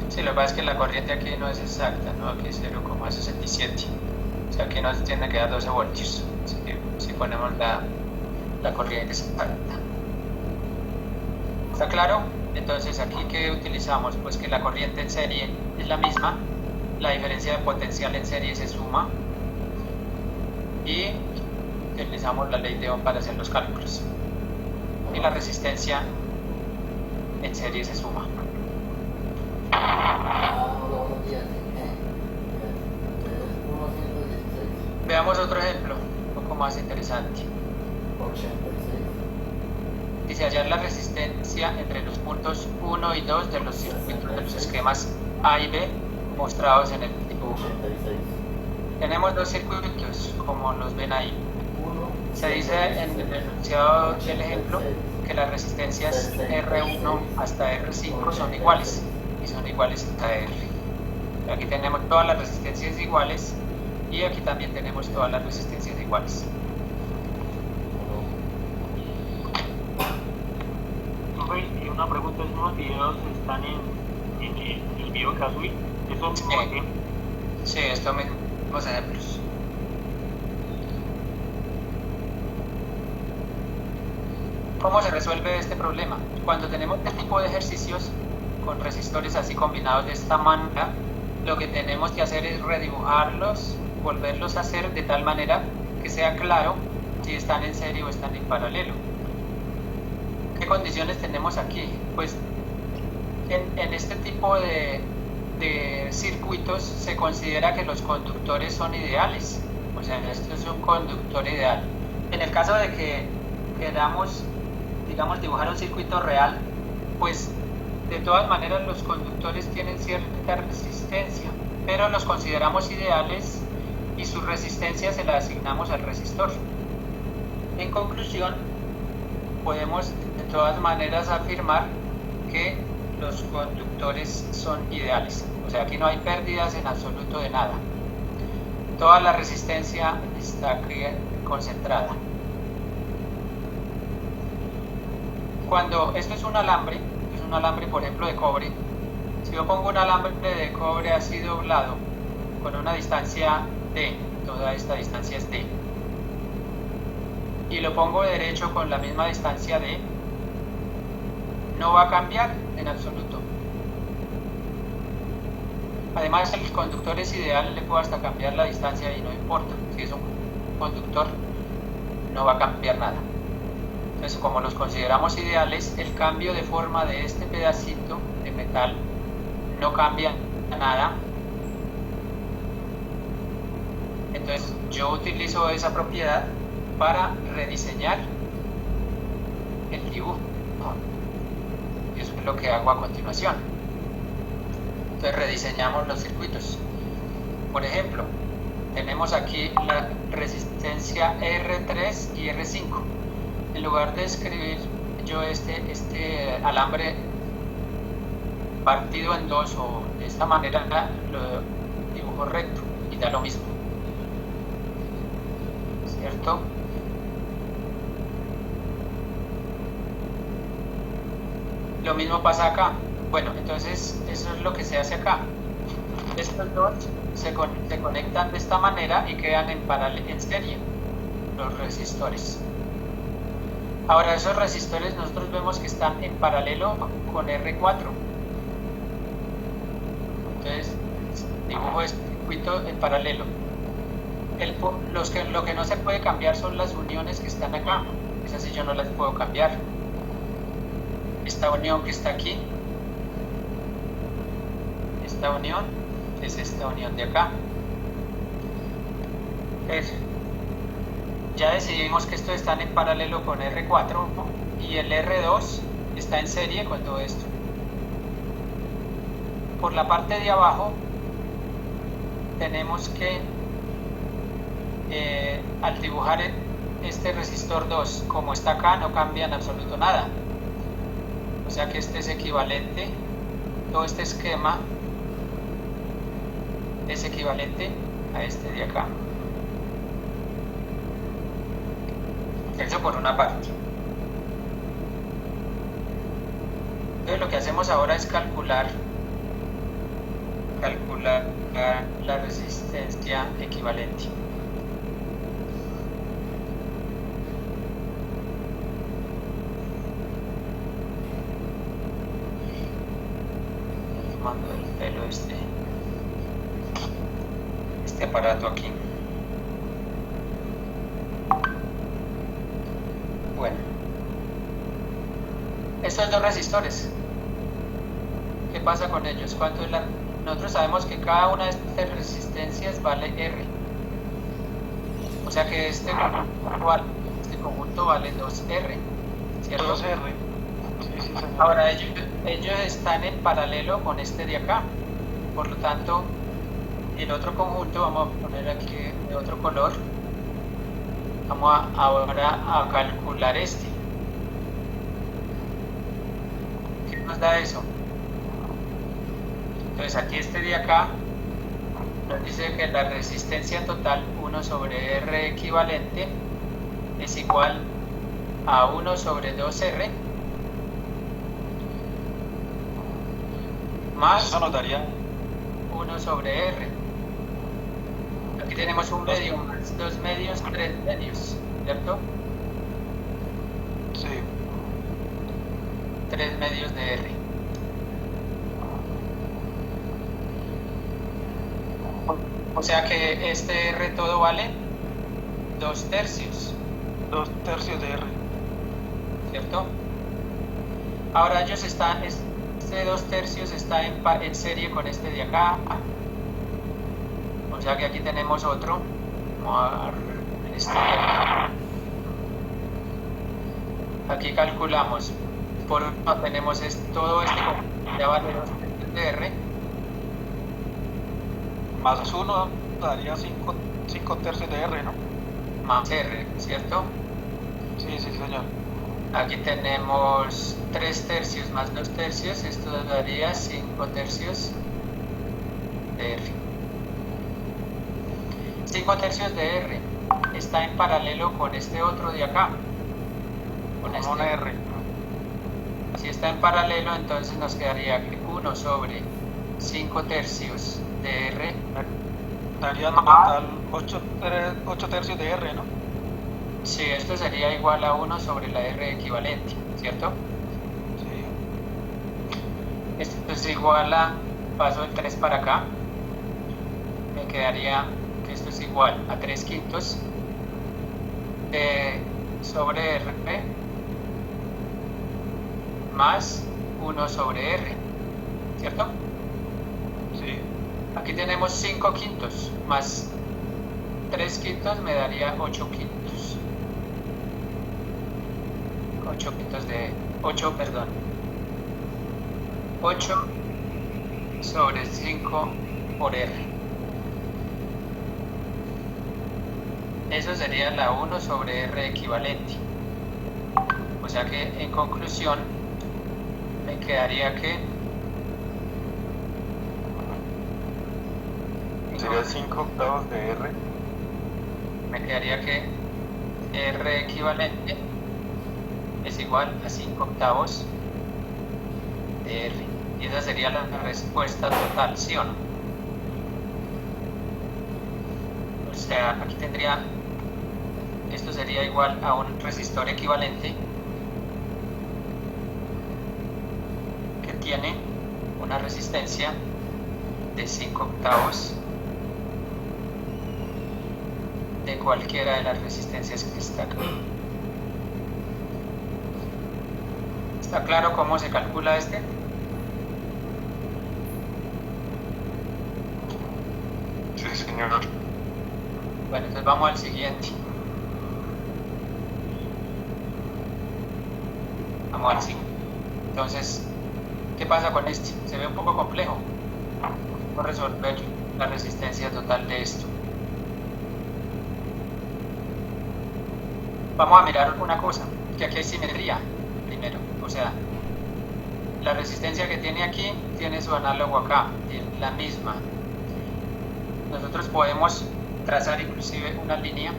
Sí, lo que pasa es que la corriente aquí no es exacta, ¿no? Aquí es 0,67. O sea, aquí nos tiene que dar 12 voltios. Si ponemos la corriente exacta. ¿Está claro? Entonces aquí ¿qué utilizamos? Pues que la corriente en serie es la misma, la diferencia de potencial en serie se suma y utilizamos la ley de Ohm para hacer los cálculos. Y la resistencia en serie se suma. Veamos otro ejemplo, un poco más interesante. Dice hallar la resistencia entre los puntos 1 y 2 de los circuitos de los esquemas A y B mostrados en el dibujo. Tenemos dos circuitos, como los ven ahí. Se dice en el enunciado del ejemplo que las resistencias R1 hasta R5 son iguales y son iguales hasta R. Aquí tenemos todas las resistencias iguales y aquí también tenemos todas las resistencias iguales. Y una pregunta, ¿esos videos están en el video que subí? ¿Eso mismo aquí? Sí, estos mismos ejemplos. ¿Cómo se resuelve este problema? Cuando tenemos este tipo de ejercicios con resistores así combinados de esta manera, lo que tenemos que hacer es redibujarlos, volverlos a hacer de tal manera que sea claro si están en serie o están en paralelo. ¿Qué condiciones tenemos aquí? Pues en este tipo de circuitos se considera que los conductores son ideales, o sea, esto es un conductor ideal. En el caso de que queramos, digamos, dibujar un circuito real, pues de todas maneras los conductores tienen cierta resistencia, pero los consideramos ideales y su resistencia se la asignamos al resistor. En conclusión, podemos de todas maneras afirmar que los conductores son ideales, o sea, aquí no hay pérdidas en absoluto de nada, toda la resistencia está aquí concentrada. Cuando esto es un alambre por ejemplo de cobre, si yo pongo un alambre de cobre así doblado con una distancia D, toda esta distancia es D, y lo pongo derecho con la misma distancia D, no va a cambiar en absoluto. Además el conductor es ideal, le puedo hasta cambiar la distancia y no importa, si es un conductor no va a cambiar nada. Entonces, como los consideramos ideales, el cambio de forma de este pedacito de metal no cambia nada. Entonces yo utilizo esa propiedad para rediseñar el dibujo. Y eso es lo que hago a continuación. Entonces rediseñamos los circuitos. Por ejemplo, tenemos aquí la resistencia R3 y R5. En lugar de escribir yo este alambre partido en dos o de esta manera, lo dibujo recto y da lo mismo, ¿cierto? Lo mismo pasa acá. Bueno, entonces eso es lo que se hace acá. Estos dos se conectan de esta manera y quedan en serie los resistores. Ahora esos resistores nosotros vemos que están en paralelo con R4. Entonces dibujo este circuito en paralelo. Lo que no se puede cambiar son las uniones que están acá. Esas sí yo no las puedo cambiar. Esta unión que está aquí, esta unión es esta unión de acá. Ya decidimos que estos están en paralelo con R4 y el R2 está en serie con todo esto. Por la parte de abajo tenemos que al dibujar este resistor 2 como está acá no cambia en absoluto nada, o sea que este es equivalente, todo este esquema es equivalente a este de acá. Eso por una parte. Entonces lo que hacemos ahora es calcular la resistencia equivalente. tomando el pelo este aparato aquí. Bueno, estos dos resistores, ¿qué pasa con ellos? ¿Cuánto es nosotros sabemos que cada una de estas resistencias vale R, o sea que este conjunto vale 2R, ¿cierto? 2R. Sí, señor. Ahora ellos están en paralelo con este de acá, por lo tanto el otro conjunto, vamos a poner aquí de otro color, vamos ahora a calcular este. ¿Qué nos da eso? Entonces aquí este de acá nos dice que la resistencia total 1 sobre R equivalente es igual a 1 sobre 2R más Eso nos daría 1 sobre R. Aquí tenemos un medio más 2 medios, 3 medios, ¿cierto? sí, 3 medios de R. O sea que este R todo vale 2 tercios, 2/3 de R. ¿cierto? Ahora ellos están, este 2 tercios está en serie con este de acá. O sea que aquí tenemos otro. Vamos a ver este de acá. Aquí calculamos. Por uno tenemos todo este conjunto, ya vale 2 tercios de R. Más 1 daría 5/3 de R, ¿no? Más R, ¿cierto? Sí, señor. Aquí tenemos 3 tercios más 2 tercios, esto daría 5 tercios de R. 5 tercios de R está en paralelo con este otro de acá. Con Con este una R. Si está en paralelo, entonces nos quedaría que 1 sobre 5 tercios de R Daría en total 8/3 de R, ¿no? Sí, esto sería igual a 1 sobre la R equivalente, ¿cierto? Sí. Esto es igual a, paso el 3 para acá, me quedaría que esto es igual a 3 quintos sobre R más 1 sobre R, ¿cierto? Sí. Aquí tenemos 5 quintos más 3 quintos me daría 8 quintos. 8 quintos de 8, perdón. 8 sobre 5 por R. Eso sería la 1 sobre R equivalente. O sea que en conclusión me quedaría que Sería 5/8 de R. me quedaría que R equivalente es igual a 5/8 de R. Y esa sería la respuesta total, ¿sí o no? O sea, aquí tendría, esto sería igual a un resistor equivalente que tiene una resistencia de 5/8 de cualquiera de las resistencias que está acá. ¿Está claro cómo se calcula este? Sí, señor. Bueno, entonces vamos al siguiente. Vamos al siguiente. Entonces, ¿qué pasa con este? Se ve un poco complejo. Vamos a resolver la resistencia total de esto. Vamos a mirar una cosa, que aquí hay simetría, primero. O sea, la resistencia que tiene aquí tiene su análogo acá, tiene la misma. Nosotros podemos trazar inclusive una línea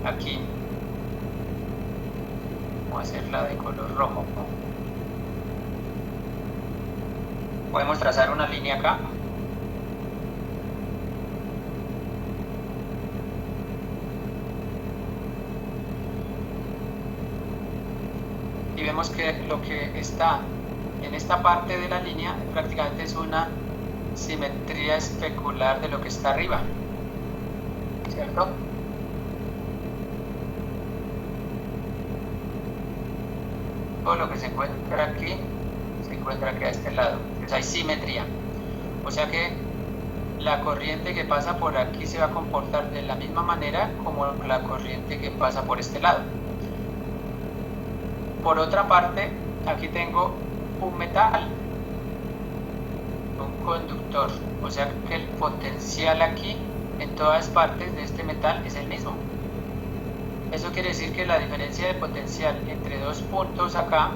aquí. Vamos a hacerla de color rojo. Podemos trazar una línea acá. Y vemos que lo que está en esta parte de la línea prácticamente es una simetría especular de lo que está arriba, ¿cierto? Todo lo que se encuentra aquí se encuentra aquí a este lado, entonces hay simetría, o sea que la corriente que pasa por aquí se va a comportar de la misma manera como la corriente que pasa por este lado. Por otra parte, aquí tengo un metal, un conductor, o sea que el potencial aquí en todas partes de este metal es el mismo. Eso quiere decir que la diferencia de potencial entre dos puntos acá,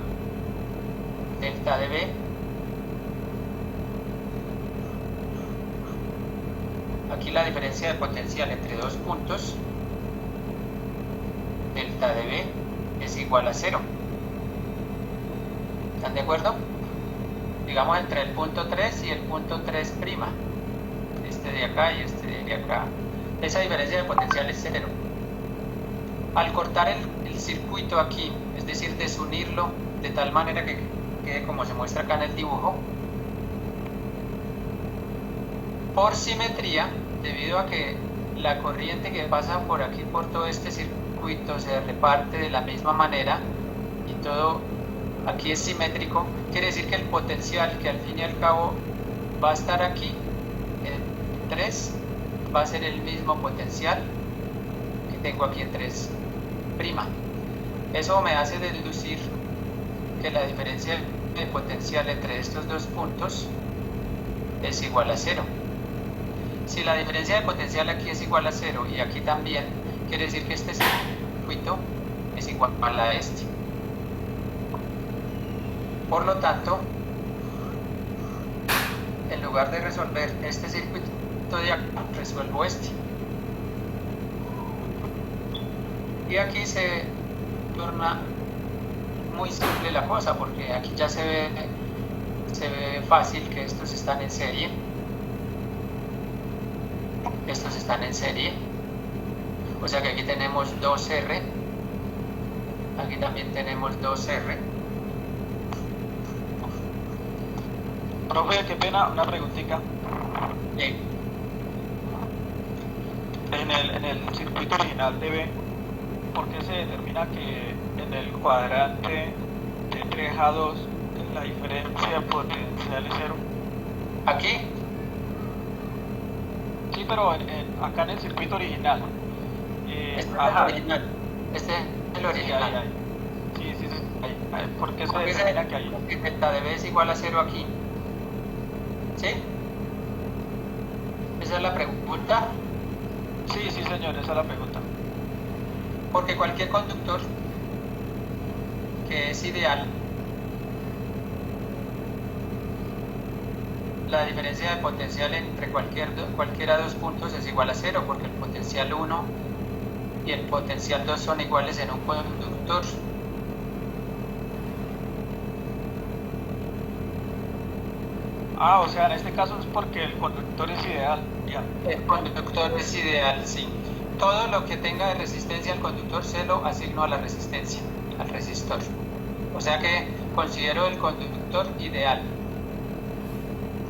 delta de B, aquí la diferencia de potencial entre dos puntos, delta de B, es igual a 0. ¿Están de acuerdo? Digamos entre el punto 3 y el punto 3', este de acá y este de acá. Esa diferencia de potencial es 0. Al cortar el circuito aquí, es decir, desunirlo de tal manera que quede como se muestra acá en el dibujo, por simetría, debido a que la corriente que pasa por aquí, por todo este circuito, se reparte de la misma manera y todo aquí es simétrico, quiere decir que el potencial que al fin y al cabo va a estar aquí en 3 va a ser el mismo potencial que tengo aquí en 3'. Eso me hace deducir que la diferencia de potencial entre estos dos puntos es igual a 0. Si la diferencia de potencial aquí es igual a 0 y aquí también, quiere decir que este circuito es igual a este. Por lo tanto, en lugar de resolver este circuito de acá, resuelvo este. Y aquí se torna muy simple la cosa, porque aquí ya se ve fácil que estos están en serie. Estos están en serie. O sea que aquí tenemos 2R. Aquí también tenemos 2R. Profe, qué pena, una preguntita. Sí. En el circuito original de B, ¿por qué se determina que en el cuadrante de 3 a 2 la diferencia potencial es 0? Aquí, Sí, pero acá en el circuito original. este es el Ajá. original. Este es el original. Sí. Ahí. ¿Por qué se Porque determina que hay? delta de B es igual a 0 aquí. ¿Sí? Esa es la pregunta. Sí, señor, esa es la pregunta. Porque cualquier conductor que es ideal, la diferencia de potencial entre cualquiera de dos puntos es igual a 0, porque el potencial 1 y el potencial 2 son iguales en un conductor. Ah, o sea, en este caso es porque el conductor es ideal. Ya. El conductor es ideal, sí. Todo lo que tenga de resistencia al conductor se lo asigno a la resistencia, al resistor. O sea que considero el conductor ideal.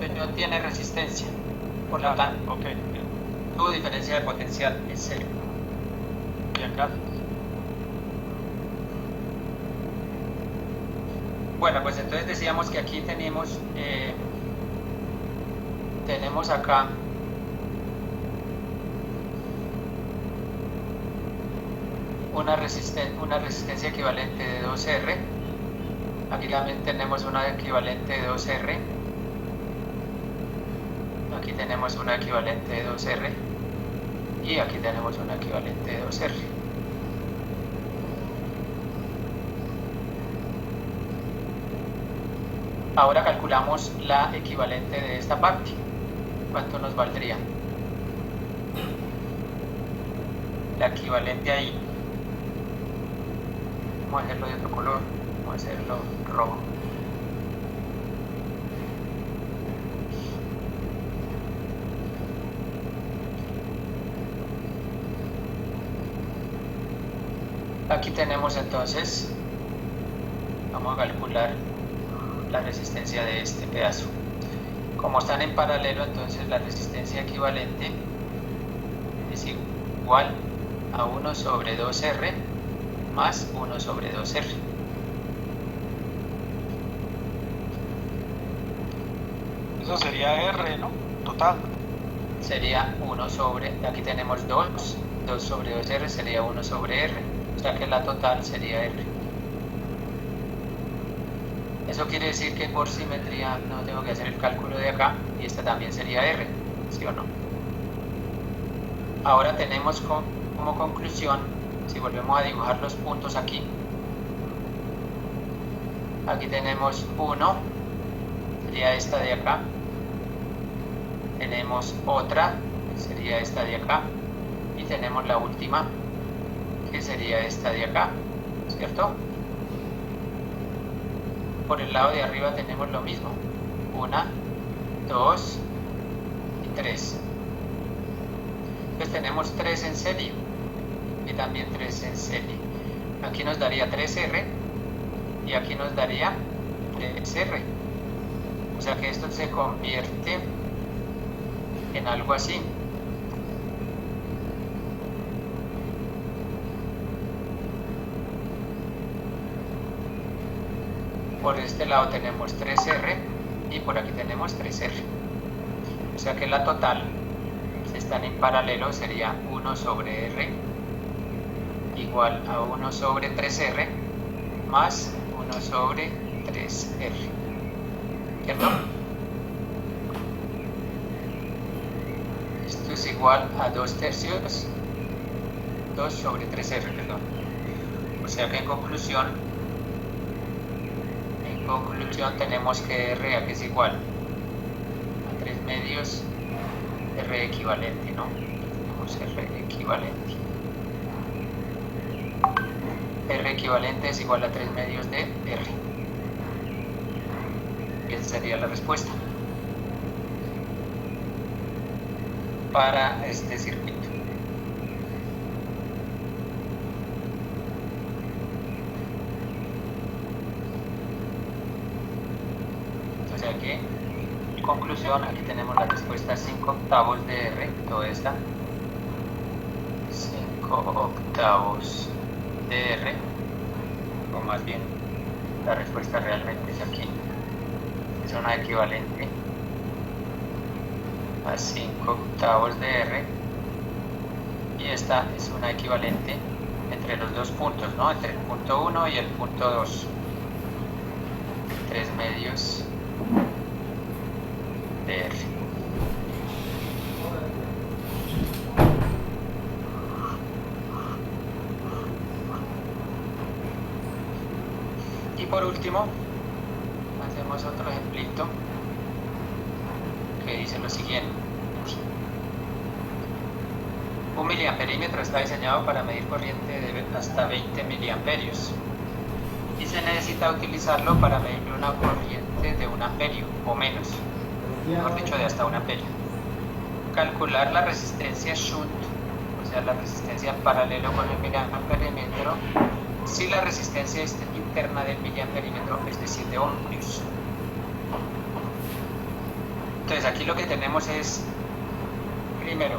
Entonces no tiene resistencia. Por lo tanto, Ok, bien, tu diferencia de potencial es 0. bien, gracias. Bueno, pues entonces decíamos que aquí tenemos acá una resistencia equivalente de 2R. Aquí también tenemos una equivalente de 2R. Aquí tenemos una equivalente de 2R. Y aquí tenemos una equivalente de 2R. Ahora calculamos la equivalente de esta parte. ¿Cuánto nos valdría? La equivalente ahí. Vamos a hacerlo de otro color. Vamos a hacerlo rojo. Aquí tenemos entonces, vamos a calcular la resistencia de este pedazo. Como están en paralelo, entonces la resistencia equivalente es igual a 1 sobre 2R más 1 sobre 2R. Eso sería R, ¿no? Total. Sería 1 sobre, aquí tenemos 2 sobre 2R sería 1 sobre R, o sea que la total sería R. Eso quiere decir que por simetría no tengo que hacer el cálculo de acá, y esta también sería R, ¿sí o no? Ahora tenemos como conclusión, si volvemos a dibujar los puntos aquí tenemos 1, sería esta de acá, tenemos otra, que sería esta de acá, y tenemos la última, que sería esta de acá, ¿cierto? Por el lado de arriba tenemos lo mismo, 1, 2 y 3. Entonces tenemos 3 en serie y también 3 en serie. Aquí nos daría 3R y aquí nos daría 3R. O sea que esto se convierte en algo así. Por este lado tenemos 3R y por aquí tenemos 3R. O sea que la total, si están en paralelo, sería 1 sobre R igual a 1 sobre 3R más 1 sobre 3R. ¿Cierto? Esto es igual a 2 tercios, 2 sobre 3R, perdón. O sea que en conclusión tenemos que R aquí es igual a 3 medios R equivalente, ¿no? Tenemos R equivalente. R equivalente es igual a 3 medios de R. Y esa sería la respuesta para este circuito. Aquí, en conclusión, aquí tenemos la respuesta 5 octavos de R, toda esta 5 octavos de R, o más bien la respuesta realmente es aquí, es una equivalente a 5 octavos de R, y esta es una equivalente entre los dos puntos, ¿no? Entre el punto 1 y el punto 2, 3 medios de R. Y por último, hacemos otro ejemplito que dice lo siguiente. Un miliamperímetro está diseñado para medir corriente de hasta 20 miliamperios y se necesita utilizarlo para medir una corriente de 1 amperio o menos, mejor dicho, de hasta 1 amperio. Calcular la resistencia shunt, o sea, la resistencia en paralelo con el miliamperímetro, si la resistencia interna del miliamperímetro es de 7 ohmios. Entonces aquí lo que tenemos es, primero,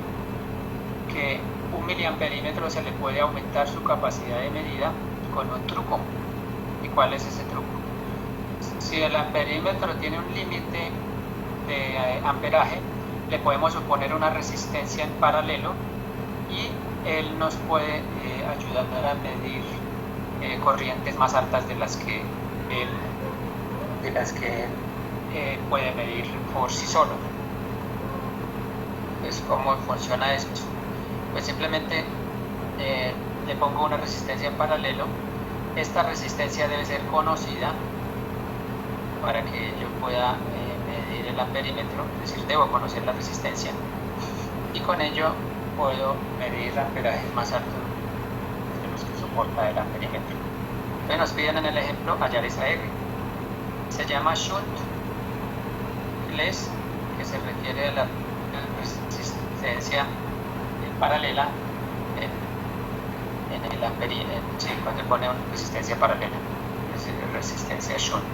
que un miliamperímetro se le puede aumentar su capacidad de medida con un truco. ¿Y cuál es ese truco? Si el amperímetro tiene un límite de amperaje, le podemos suponer una resistencia en paralelo y él nos puede ayudar a medir corrientes más altas de las que él puede medir por sí solo. Pues ¿cómo funciona esto? Pues simplemente le pongo una resistencia en paralelo. Esta resistencia debe ser conocida para que yo pueda medir el amperímetro, es decir, debo conocer la resistencia y con ello puedo medir amperajes más altos de los que soporta el amperímetro. Entonces nos piden en el ejemplo hallar esa R. Se llama shunt, que se refiere a la resistencia paralela en el amperímetro, sí, cuando pone una resistencia paralela, es decir, resistencia shunt.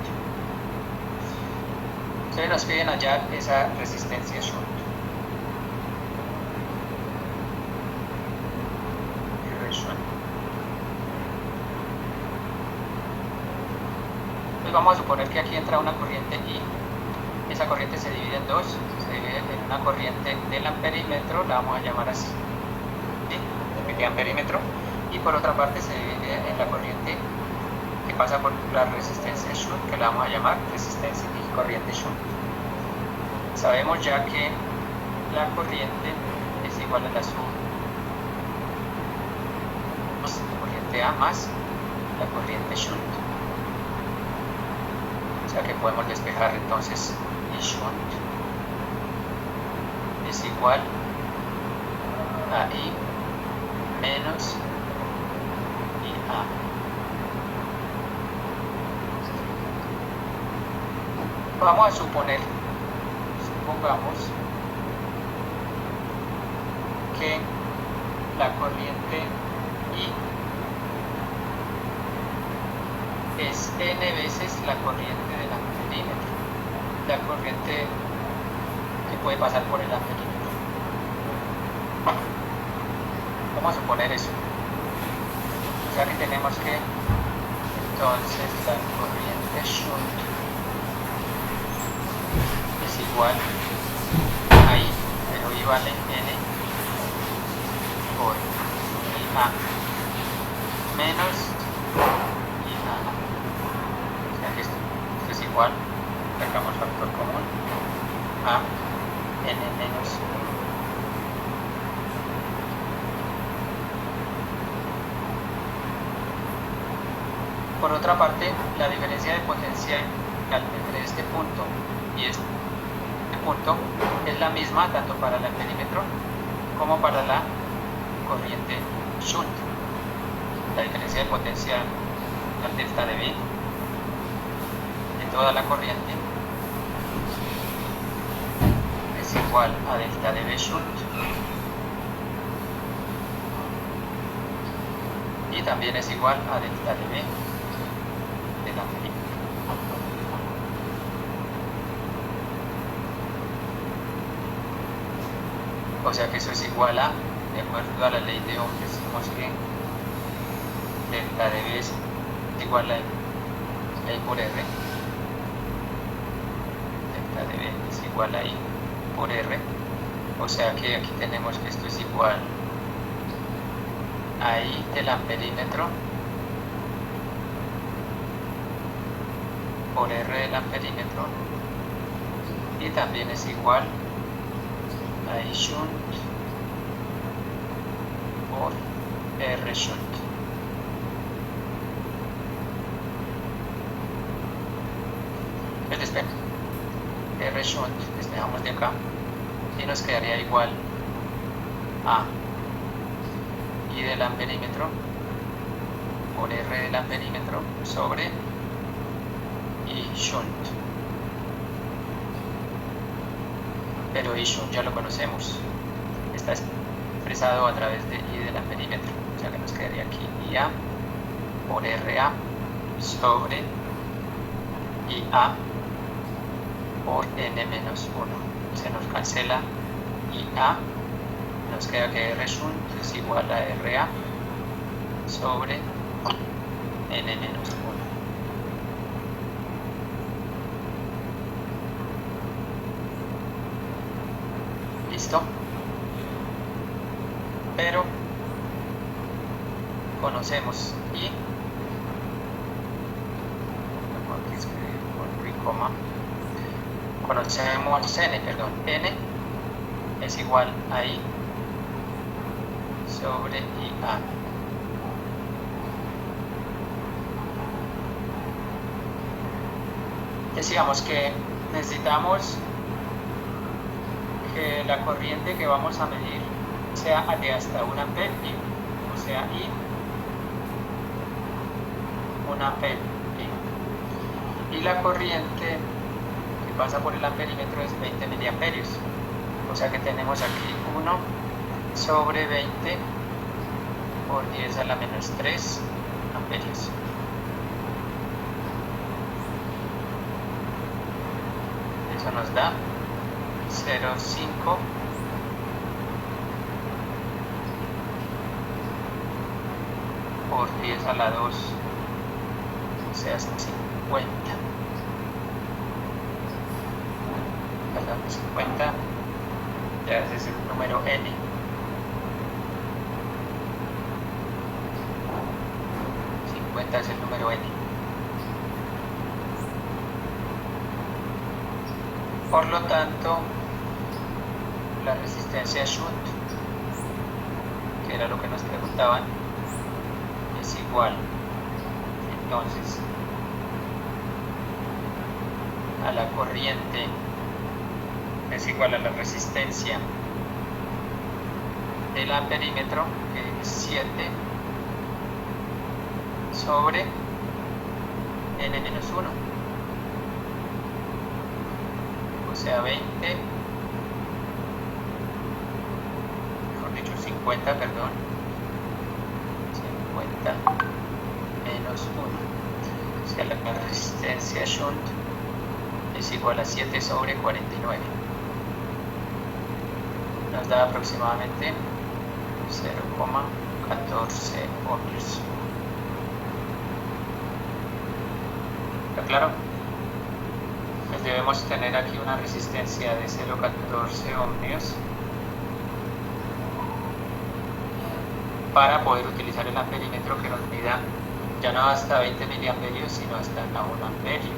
Entonces nos piden hallar esa resistencia shunt. R shunt. Entonces vamos a suponer que aquí entra una corriente I. Esa corriente se divide en dos. Se divide en una corriente del amperímetro, la vamos a llamar así, ¿sí? El miliamperímetro. Y por otra parte se divide en la corriente que pasa por la resistencia shunt, que la vamos a llamar resistencia y corriente shunt. Sabemos ya que la corriente es igual a la suma la corriente A más la corriente shunt. O sea que podemos despejar entonces I shunt es igual a I menos IA. Vamos a supongamos que la corriente I es n veces la corriente del amperímetro, la corriente que puede pasar por el amperímetro. Vamos a suponer eso. O sea que tenemos que entonces la corriente shunt es igual a I, pero I vale N por IA menos IA. O sea que esto es igual, sacamos factor común, a N menos 1. Por otra parte, la diferencia de potencial entre este punto y este punto es la misma tanto para el amperímetro como para la corriente shunt. La diferencia de potencial al delta de V de toda la corriente es igual a delta de V shunt, y también es igual a delta de V del amperímetro. O sea que eso es igual a, de acuerdo a la ley de Ohm, decimos que delta de V es igual a I por R. Delta de V es igual a I por R. O sea que aquí tenemos que esto es igual a I del amperímetro por R del amperímetro, y también es igual a I shunt por R shunt. El despejo R shunt despejamos de acá y nos quedaría igual a I del amperímetro por R del amperímetro sobre I shunt. Pero I shunt ya lo conocemos, está expresado a través de I del amperímetro, o sea que nos quedaría aquí IA por RA sobre IA por N menos 1. Se nos cancela IA, nos queda que R shunt es igual a RA sobre N menos 1. ¿Listo? Pero conocemos I, aquí escribir con coma, conocemos N, perdón, N es igual a I sobre IA. Decíamos que necesitamos que la corriente que vamos a medir sea de hasta 1 ampere, o sea I 1 ampere, y la corriente que pasa por el amperímetro es 20 miliamperios, o sea que tenemos aquí 1 sobre 20 por 10 a la menos 3 amperios. Eso nos da 0,5 por 10 a la 2, o sea, 50. Perdón, 50, ya ese es el número n. Es el número n. Por lo tanto, la resistencia shunt, que era lo que nos preguntaban, es igual entonces a la corriente, es igual a la resistencia del amperímetro, que es 7 sobre n-1, o sea 20, mejor dicho 50, perdón, 50 menos 1, o sea la resistencia shunt es igual a 7 sobre 49, nos da aproximadamente 0,14 ohmios. ¿Está claro? Pues debemos tener aquí una resistencia de 0,14 ohmios para poder utilizar el amperímetro que nos mida ya no hasta 20 miliamperios, sino hasta 1 amperio.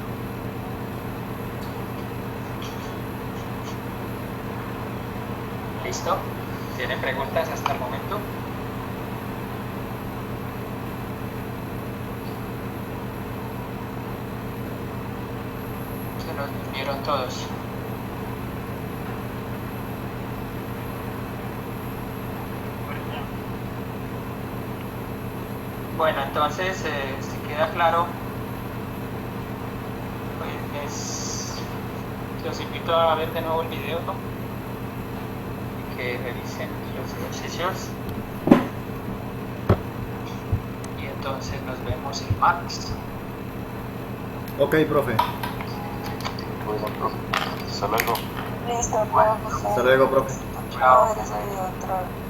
¿Listo? ¿Tienen preguntas hasta el momento? Se nos durmieron todos. Bueno, entonces, si queda claro, pues los invito a ver de nuevo el video, ¿no? Y que revisen los ejercicios. Y entonces nos vemos el martes. Ok, profe. Bueno, profe, hasta luego. Listo, pues. Hasta luego, profe. Chao. Otra vez.